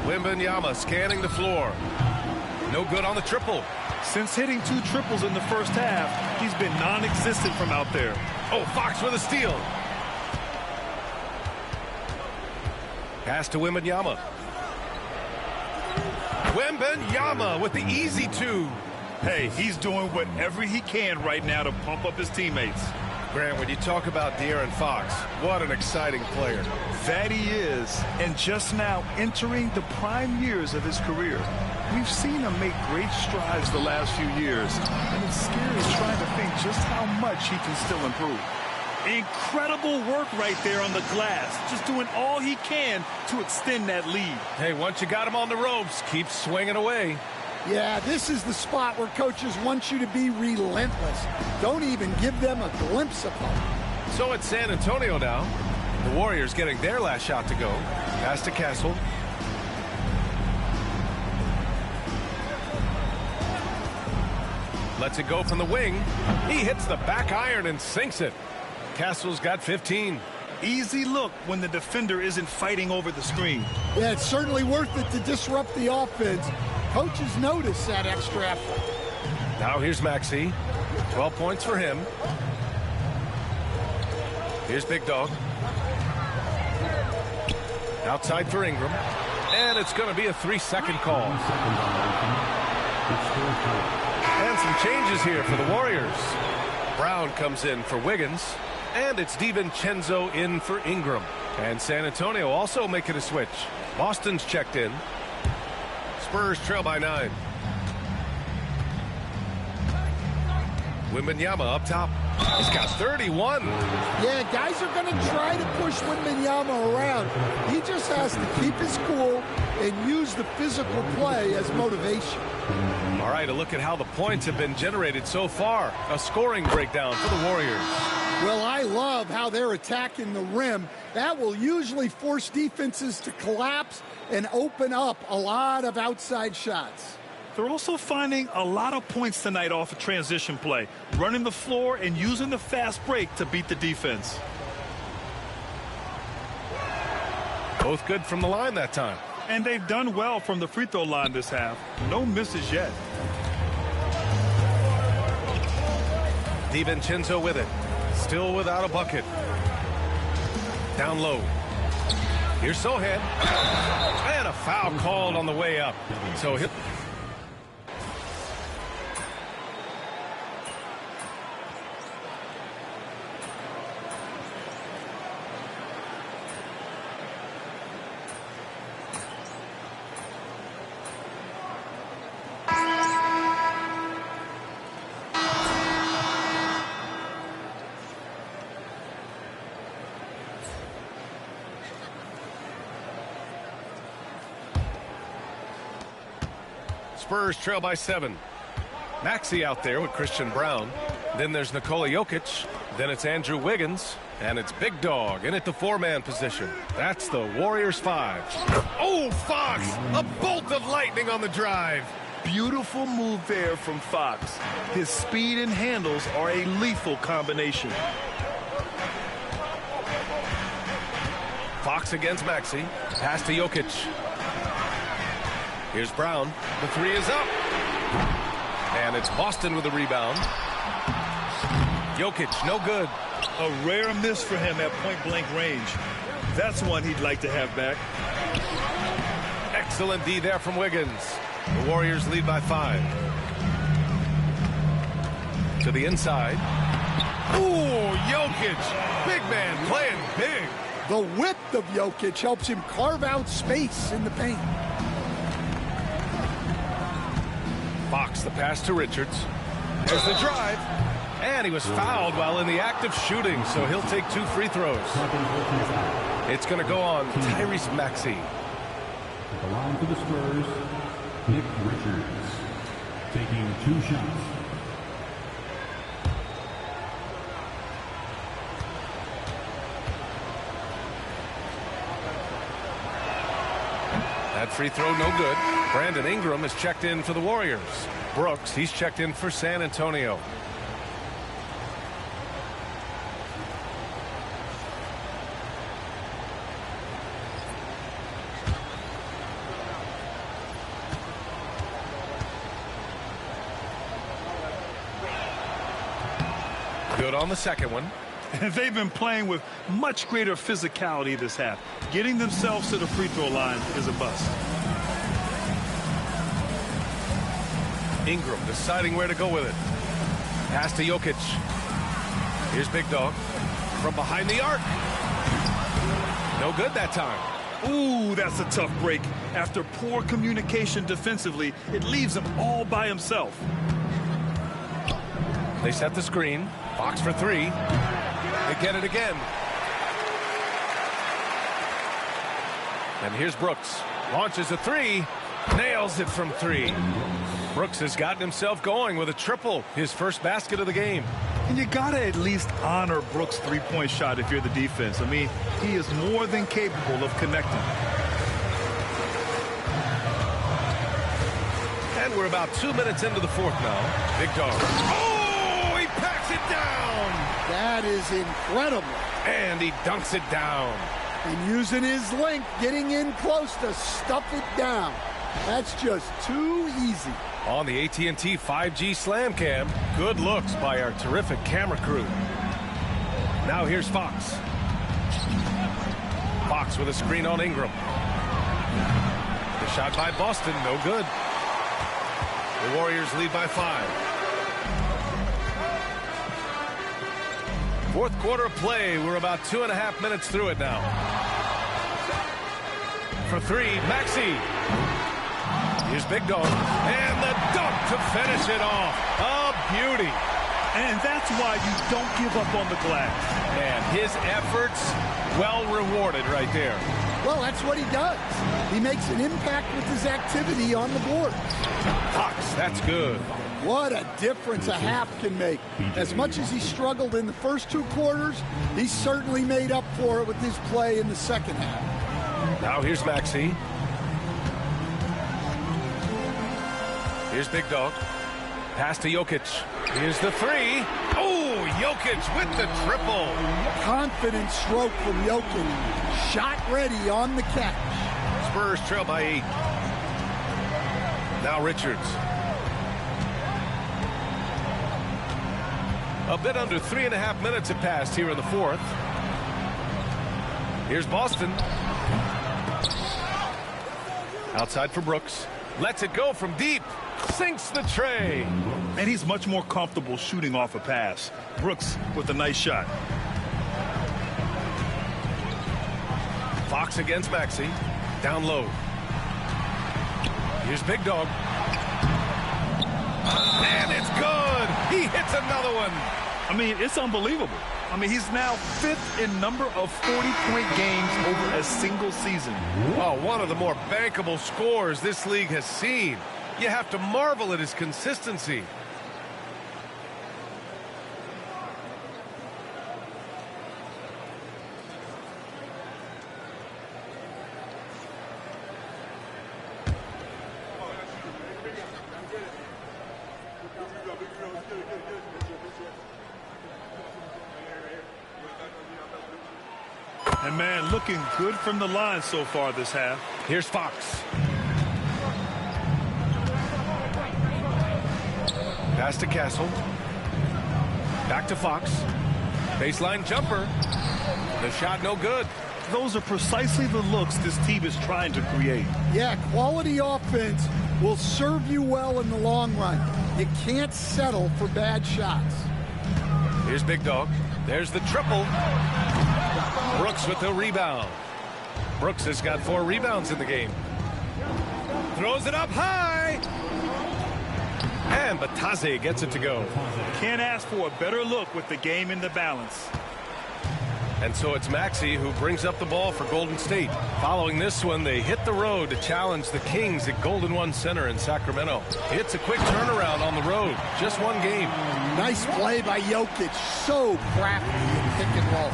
Speaker 3: Wembanyama scanning the floor. No good on the triple.
Speaker 4: Since hitting 2 triples in the first half, he's been non-existent from out there.
Speaker 3: Oh, Fox with a steal. Pass to Wembanyama. Wembanyama with the easy 2.
Speaker 4: Hey, he's doing whatever he can right now to pump up his teammates.
Speaker 3: Grant, when you talk about De'Aaron Fox, what an exciting player.
Speaker 4: That he is, and just now entering the prime years of his career. We've seen him make great strides the last few years, and it's scary trying to think just how much he can still improve. Incredible work right there on the glass, just doing all he can to extend that lead.
Speaker 3: Hey, once you got him on the ropes, keep swinging away.
Speaker 5: Yeah, this is the spot where coaches want you to be relentless. Don't even give them a glimpse of hope.
Speaker 3: So it's San Antonio now. The Warriors getting their last shot to go. Pass to Castle. Lets it go from the wing. He hits the back iron and sinks it. Castle's got 15.
Speaker 4: Easy look when the defender isn't fighting over the screen.
Speaker 5: Yeah, it's certainly worth it to disrupt the offense. Coaches notice that extra effort.
Speaker 3: Now here's Maxey. 12 points for him. Here's Big Dog. Outside for Ingram. And it's going to be a 3-second call. And some changes here for the Warriors. Brown comes in for Wiggins. And it's DiVincenzo in for Ingram. And San Antonio also making a switch. Boston's checked in. Spurs trail by 9. Wembanyama up top. He's got 31.
Speaker 5: Yeah, guys are going to try to push Wembanyama around. He just has to keep his cool and use the physical play as motivation.
Speaker 3: All right, a look at how the points have been generated so far. A scoring breakdown for the Warriors.
Speaker 5: Well, I love how they're attacking the rim. That will usually force defenses to collapse and open up a lot of outside shots.
Speaker 4: They're also finding a lot of points tonight off of transition play, running the floor and using the fast break to beat the defense.
Speaker 3: Both good from the line that time.
Speaker 4: And they've done well from the free throw line this half. No misses yet.
Speaker 3: DiVincenzo with it. Still without a bucket. Down low. Here's Sohan. And a foul called on the way up. So he'll... Spurs trail by 7. Maxey out there with Christian Brown. Then there's Nikola Jokic. Then it's Andrew Wiggins. And it's Big Dog in at the 4-man position. That's the Warriors 5. Oh, Fox! A bolt of lightning on the drive.
Speaker 4: Beautiful move there from Fox. His speed and handles are a lethal combination.
Speaker 3: Fox against Maxey. Pass to Jokic. Here's Brown. The 3 is up. And it's Boston with the rebound. Jokic, no good.
Speaker 4: A rare miss for him at point-blank range. That's one he'd like to have back.
Speaker 3: Excellent D there from Wiggins. The Warriors lead by 5. To the inside. Ooh, Jokic. Big man playing big.
Speaker 5: The width of Jokic helps him carve out space in the paint.
Speaker 3: Fox, the pass to Richards. There's the drive. And he was fouled while in the act of shooting, so he'll take 2 free throws. It's going to go on Tyrese Maxey.
Speaker 1: At the line for the Spurs, Nick Richards, taking 2 shots.
Speaker 3: That free throw no good. Brandon Ingram is checked in for the Warriors. Brooks, he's checked in for San Antonio. Good on the second one.
Speaker 4: And they've been playing with much greater physicality this half. Getting themselves to the free throw line is a bust.
Speaker 3: Ingram deciding where to go with it. Pass to Jokic. Here's Big Dog from behind the arc. No good that time.
Speaker 4: Ooh, that's a tough break. After poor communication defensively, it leaves him all by himself.
Speaker 3: They set the screen. Fox for three. They get it again. And here's Brooks. Launches a three. Nails it from three. Brooks has gotten himself going with a triple. His first basket of the game.
Speaker 4: And you got to at least honor Brooks' three-point shot if you're the defense. I mean, he is more than capable of connecting.
Speaker 3: And we're about 2 minutes into the fourth now. Big Dog. Oh, he packs it down.
Speaker 5: That is incredible.
Speaker 3: And he dunks it down.
Speaker 5: And using his length, getting in close to stuff it down. That's just too easy.
Speaker 3: On the AT&T 5G Slam Cam, good looks by our terrific camera crew. Now here's Fox. Fox with a screen on Ingram. The shot by Boston, no good. The Warriors lead by 5. Fourth quarter of play. We're about 2.5 minutes through it now. For three, Maxey. Here's Big Dog. And the dunk to finish it off. A beauty.
Speaker 4: And that's why you don't give up on the glass.
Speaker 3: And his efforts well rewarded right there.
Speaker 5: Well, that's what he does. He makes an impact with his activity on the board.
Speaker 3: Fox, that's good.
Speaker 5: What a difference a half can make. As much as he struggled in the first 2 quarters, he certainly made up for it with his play in the second half.
Speaker 3: Now here's Maxey. Here's Big Dog. Pass to Jokic. Here's the three. Oh, Jokic with the triple.
Speaker 5: Confident stroke from Jokic. Shot ready on the catch.
Speaker 3: Spurs trail by 8. Now Richards. A bit under 3.5 minutes have passed here in the fourth. Here's Boston. Outside for Brooks. Lets it go from deep. Sinks the tray.
Speaker 4: And he's much more comfortable shooting off a pass. Brooks with a nice shot.
Speaker 3: Fox against Maxey. Down low. Here's Big Dog. And it's good. He hits another one.
Speaker 4: I mean, it's unbelievable. I mean, he's now 5th in number of 40-point games over a single season.
Speaker 3: Oh, one of the more bankable scores this league has seen. You have to marvel at his consistency.
Speaker 4: And, man, looking good from the line so far this half.
Speaker 3: Here's Fox. Pass to Castle. Back to Fox. Baseline jumper. The shot no good.
Speaker 4: Those are precisely the looks this team is trying to create.
Speaker 5: Yeah, quality offense will serve you well in the long run. You can't settle for bad shots.
Speaker 3: Here's Big Dog. There's the triple. Brooks with the rebound. Brooks has got 4 rebounds in the game. Throws it up high. And Bataze gets it to go.
Speaker 4: Can't ask for a better look with the game in the balance.
Speaker 3: And so it's Maxey who brings up the ball for Golden State. Following this one, they hit the road to challenge the Kings at Golden One Center in Sacramento. It's a quick turnaround on the road. Just one game.
Speaker 5: Nice play by Jokic. So crafty in pick and roll.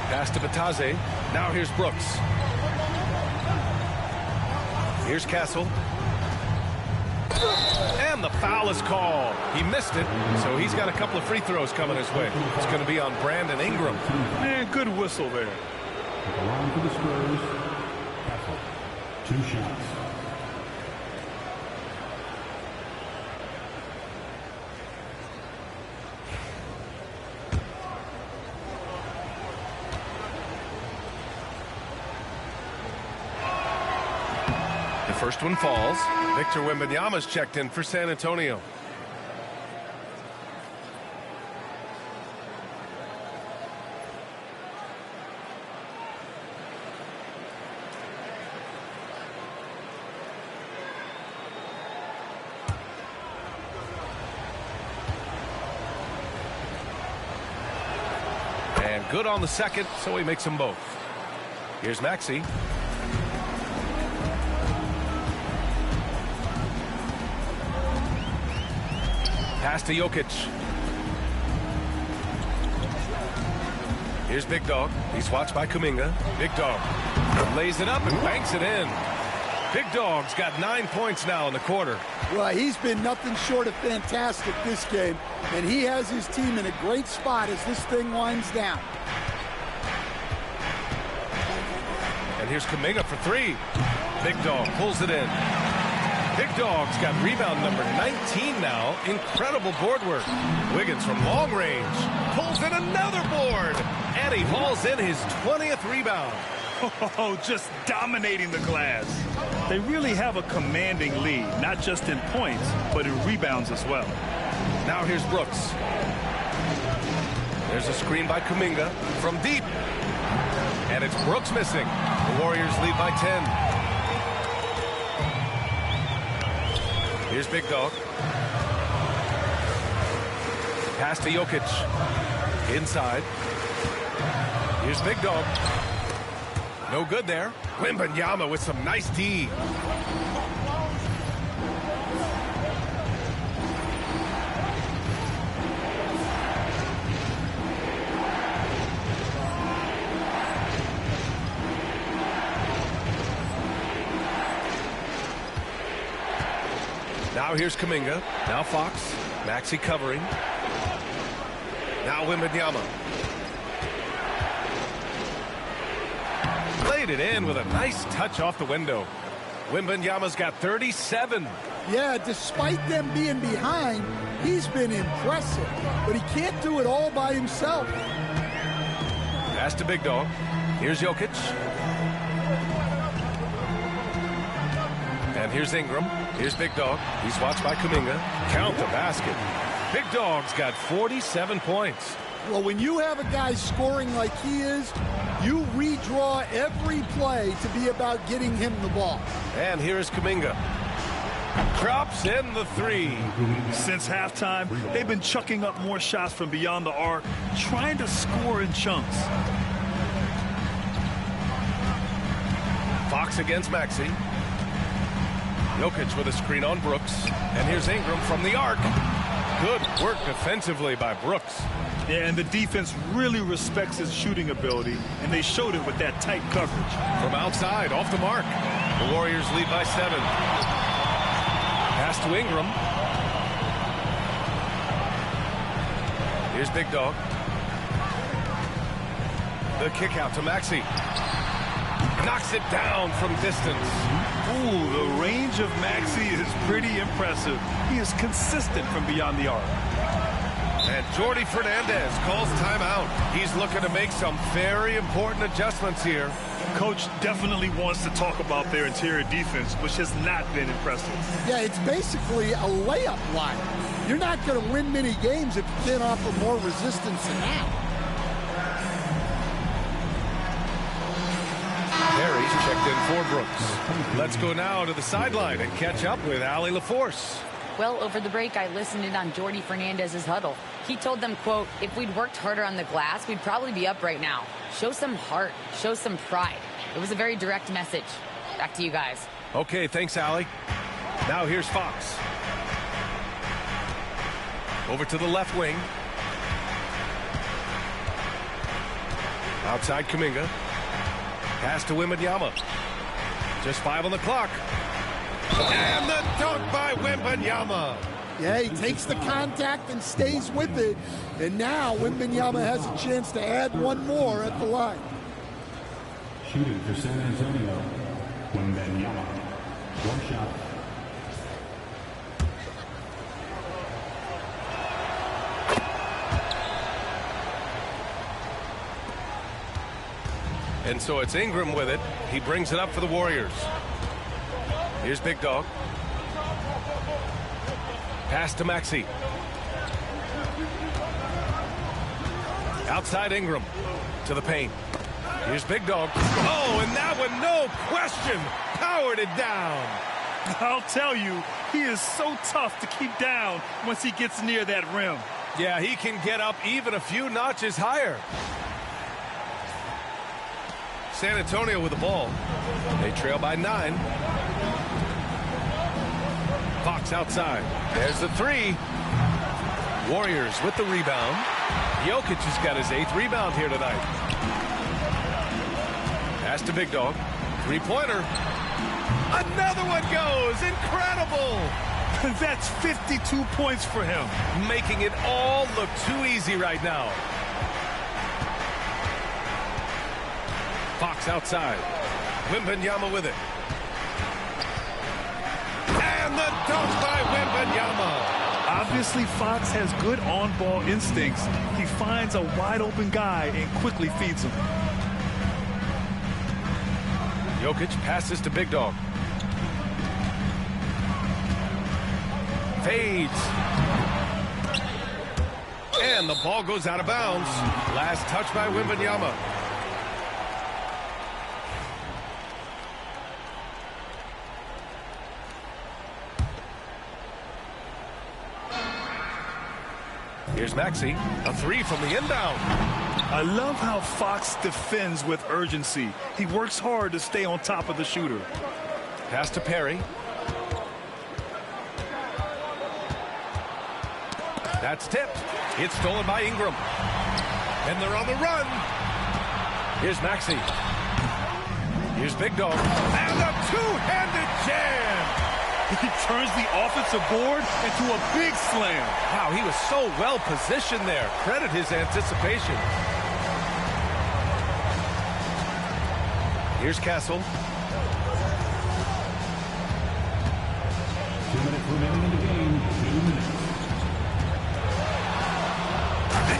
Speaker 3: Pass to Bataze. Now here's Brooks. Here's Castle. And the foul is called. He missed it, so he's got a couple of free throws coming his way. It's going to be on Brandon Ingram.
Speaker 4: Man, good whistle there.
Speaker 1: At the line for the Spurs, Castle. 2 shots.
Speaker 3: The first one falls. Victor Wembanyama's checked in for San Antonio. And good on the second, so he makes them both. Here's Maxey. Pass to Jokic. Here's Big Dog. He's watched by Kuminga. Big Dog lays it up and banks it in. Big Dog's got 9 points now in the quarter.
Speaker 5: Well, he's been nothing short of fantastic this game, and he has his team in a great spot as this thing winds down.
Speaker 3: And here's Kuminga for 3. Big Dog pulls it in. Big Dog's got rebound number 19 now. Incredible board work. Wiggins from long range pulls in another board. And he hauls in his 20th rebound.
Speaker 4: Oh, just dominating the glass. They really have a commanding lead, not just in points, but in rebounds as well.
Speaker 3: Now here's Brooks. There's a screen by Kuminga from deep. And it's Brooks missing. The Warriors lead by 10. Here's Big Dog. Pass to Jokic. Inside. Here's Big Dog. No good there. Wembanyama with some nice D. Now here's Kuminga. Now Fox. Maxey covering. Now Wembanyama. Laid it in with a nice touch off the window. Wembanyama's got 37.
Speaker 5: Yeah, despite them being behind, he's been impressive, but he can't do it all by himself.
Speaker 3: Pass to Big Dog. Here's Jokic. And here's Ingram. Here's Big Dog. He's watched by Kuminga. Count the basket. Big Dog's got 47 points.
Speaker 5: Well, when you have a guy scoring like he is, you redraw every play to be about getting him the ball.
Speaker 3: And here's Kuminga. Drops in the 3.
Speaker 4: Since halftime, they've been chucking up more shots from beyond the arc, trying to score in chunks.
Speaker 3: Fox against Maxey. Jokic with a screen on Brooks. And here's Ingram from the arc. Good work defensively by Brooks.
Speaker 4: Yeah, and the defense really respects his shooting ability, and they showed it with that tight coverage.
Speaker 3: From outside, off the mark. The Warriors lead by 7. Pass to Ingram. Here's Big Dog. The kick out to Maxey. Knocks it down from distance.
Speaker 4: Ooh, the range of Maxey is pretty impressive. He is consistent from beyond the arc.
Speaker 3: And Jordi Fernandez calls timeout. He's looking to make some very important adjustments here.
Speaker 4: Coach definitely wants to talk about their interior defense, which has not been impressive.
Speaker 5: Yeah, it's basically a layup line. You're not going to win many games if you can't offer more resistance than that.
Speaker 3: Harry's checked in for Brooks. Let's go now to the sideline and catch up with Allie LaForce.
Speaker 2: Well, over the break, I listened in on Jordi Fernandez's huddle. He told them, quote, if we'd worked harder on the glass, we'd probably be up right now. Show some heart. Show some pride. It was a very direct message. Back to you guys.
Speaker 3: Okay, thanks, Allie. Now here's Fox. Over to the left wing. Outside Kuminga. Pass to Wembanyama. Just 5 on the clock. And the dunk by Wembanyama.
Speaker 5: Yeah, he takes the contact and stays with it. And now Wembanyama has a chance to add one more at the line.
Speaker 1: Shooting for San Antonio, Wembanyama. One shot.
Speaker 3: And so it's Ingram with it. He brings it up for the Warriors. Here's Big Dog. Pass to Maxey. Outside Ingram to the paint. Here's Big Dog. Oh, and that one, no question, powered it down.
Speaker 4: I'll tell you, he is so tough to keep down once he gets near that rim.
Speaker 3: Yeah, he can get up even a few notches higher. San Antonio with the ball. They trail by 9. Fox outside. There's the 3. Warriors with the rebound. Jokic has got his 8th rebound here tonight. Pass to Big Dog. 3-pointer. Another one goes. Incredible.
Speaker 4: That's 52 points for him.
Speaker 3: Making it all look too easy right now. Fox outside. Wembanyama with it. And the dunk by Wembanyama.
Speaker 4: Obviously, Fox has good on-ball instincts. He finds a wide-open guy and quickly feeds him.
Speaker 3: Jokic passes to Big Dog. Fades. And the ball goes out of bounds. Last touch by Wembanyama. Here's Maxey, a 3 from the inbound.
Speaker 4: I love how Fox defends with urgency. He works hard to stay on top of the shooter.
Speaker 3: Pass to Perry. That's tipped. It's stolen by Ingram. And they're on the run. Here's Maxey. Here's Big Dog. And a two-handed jam.
Speaker 4: He turns the offensive board into a big slam.
Speaker 3: Wow, he was so well positioned there. Credit his anticipation. Here's Castle.
Speaker 1: 2 minutes remaining in the game. 2 minutes.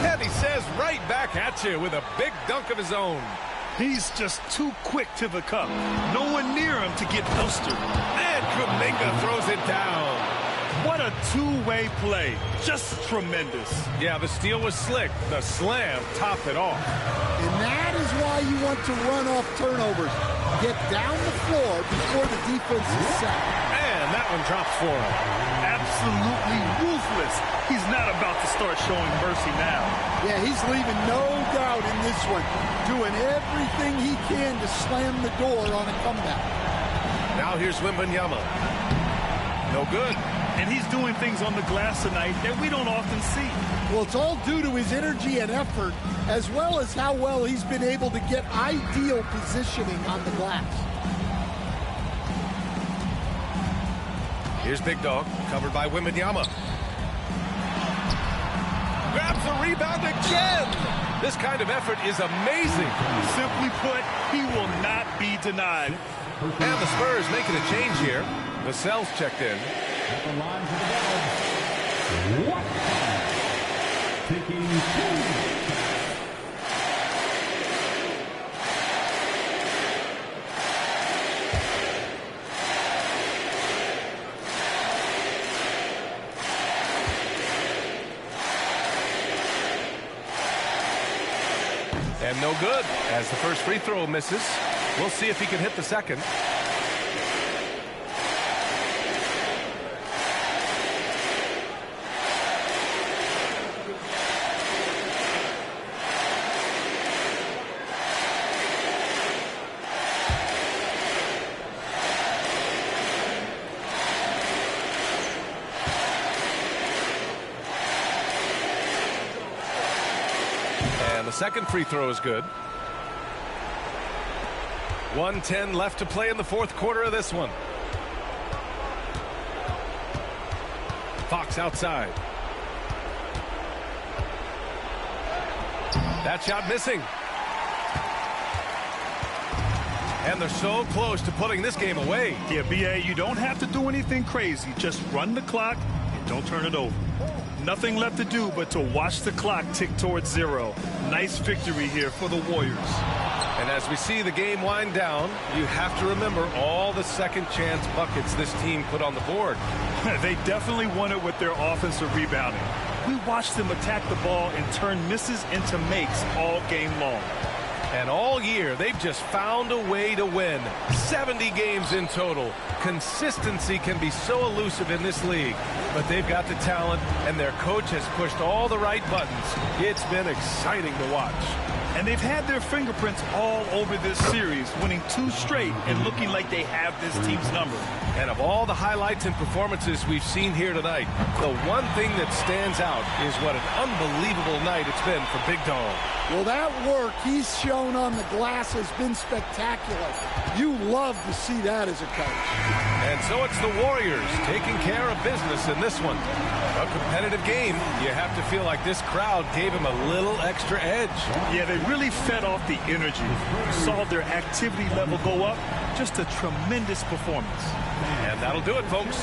Speaker 3: And he says right back at you with a big dunk of his own.
Speaker 4: He's just too quick to the cup. No one near him to get postered.
Speaker 3: And Kuminga throws it down.
Speaker 4: What a two-way play. Just tremendous.
Speaker 3: Yeah, the steal was slick. The slam topped it off.
Speaker 5: And that is why you want to run off turnovers. Get down the floor before the defense is set.
Speaker 3: And that one drops for him.
Speaker 4: Absolutely ruthless. He's not about to start showing mercy now.
Speaker 5: Yeah, he's leaving no doubt in this one. Doing everything he can to slam the door on a comeback.
Speaker 3: Now here's Wembanyama. No good.
Speaker 4: And he's doing things on the glass tonight that we don't often see.
Speaker 5: Well, it's all due to his energy and effort, as well as how well he's been able to get ideal positioning on the glass.
Speaker 3: Here's Big Dog, covered by Wembanyama. Grabs the rebound again. This kind of effort is amazing.
Speaker 4: Simply put, he will not be denied.
Speaker 3: And the Spurs making a change here. Vassell's checked in.
Speaker 1: At the line for the ball. What? Taking 2.
Speaker 3: And no good as the first free throw misses. We'll see if he can hit the second. The second free throw is good. 1:10 left to play in the fourth quarter of this one. Fox outside. That shot missing. And they're so close to putting this game away.
Speaker 4: Yeah, B.A., you don't have to do anything crazy. Just run the clock and don't turn it over. Nothing left to do but to watch the clock tick towards 0. Nice victory here for the Warriors.
Speaker 3: And as we see the game wind down, you have to remember all the second chance buckets this team put on the board.
Speaker 4: They definitely won it with their offensive rebounding. We watched them attack the ball and turn misses into makes all game long.
Speaker 3: And all year, they've just found a way to win. 70 games in total. Consistency can be so elusive in this league, but they've got the talent, and their coach has pushed all the right buttons. It's been exciting to watch.
Speaker 4: And they've had their fingerprints all over this series, winning 2 straight and looking like they have this team's number.
Speaker 3: And of all the highlights and performances we've seen here tonight, the one thing that stands out is what an unbelievable night it's been for Big Dog.
Speaker 5: Well, that work he's shown on the glass has been spectacular. You love to see that as a coach.
Speaker 3: And so it's the Warriors taking care of business in this one. A competitive game. You have to feel like this crowd gave him a little extra edge.
Speaker 4: Yeah, they really fed off the energy. You saw their activity level go up. Just a tremendous performance.
Speaker 3: And that'll do it, folks.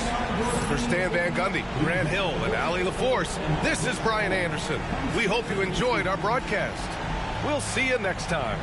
Speaker 3: For Stan Van Gundy, Grant Hill, and Allie LaForce, this is Brian Anderson. We hope you enjoyed our broadcast. We'll see you next time.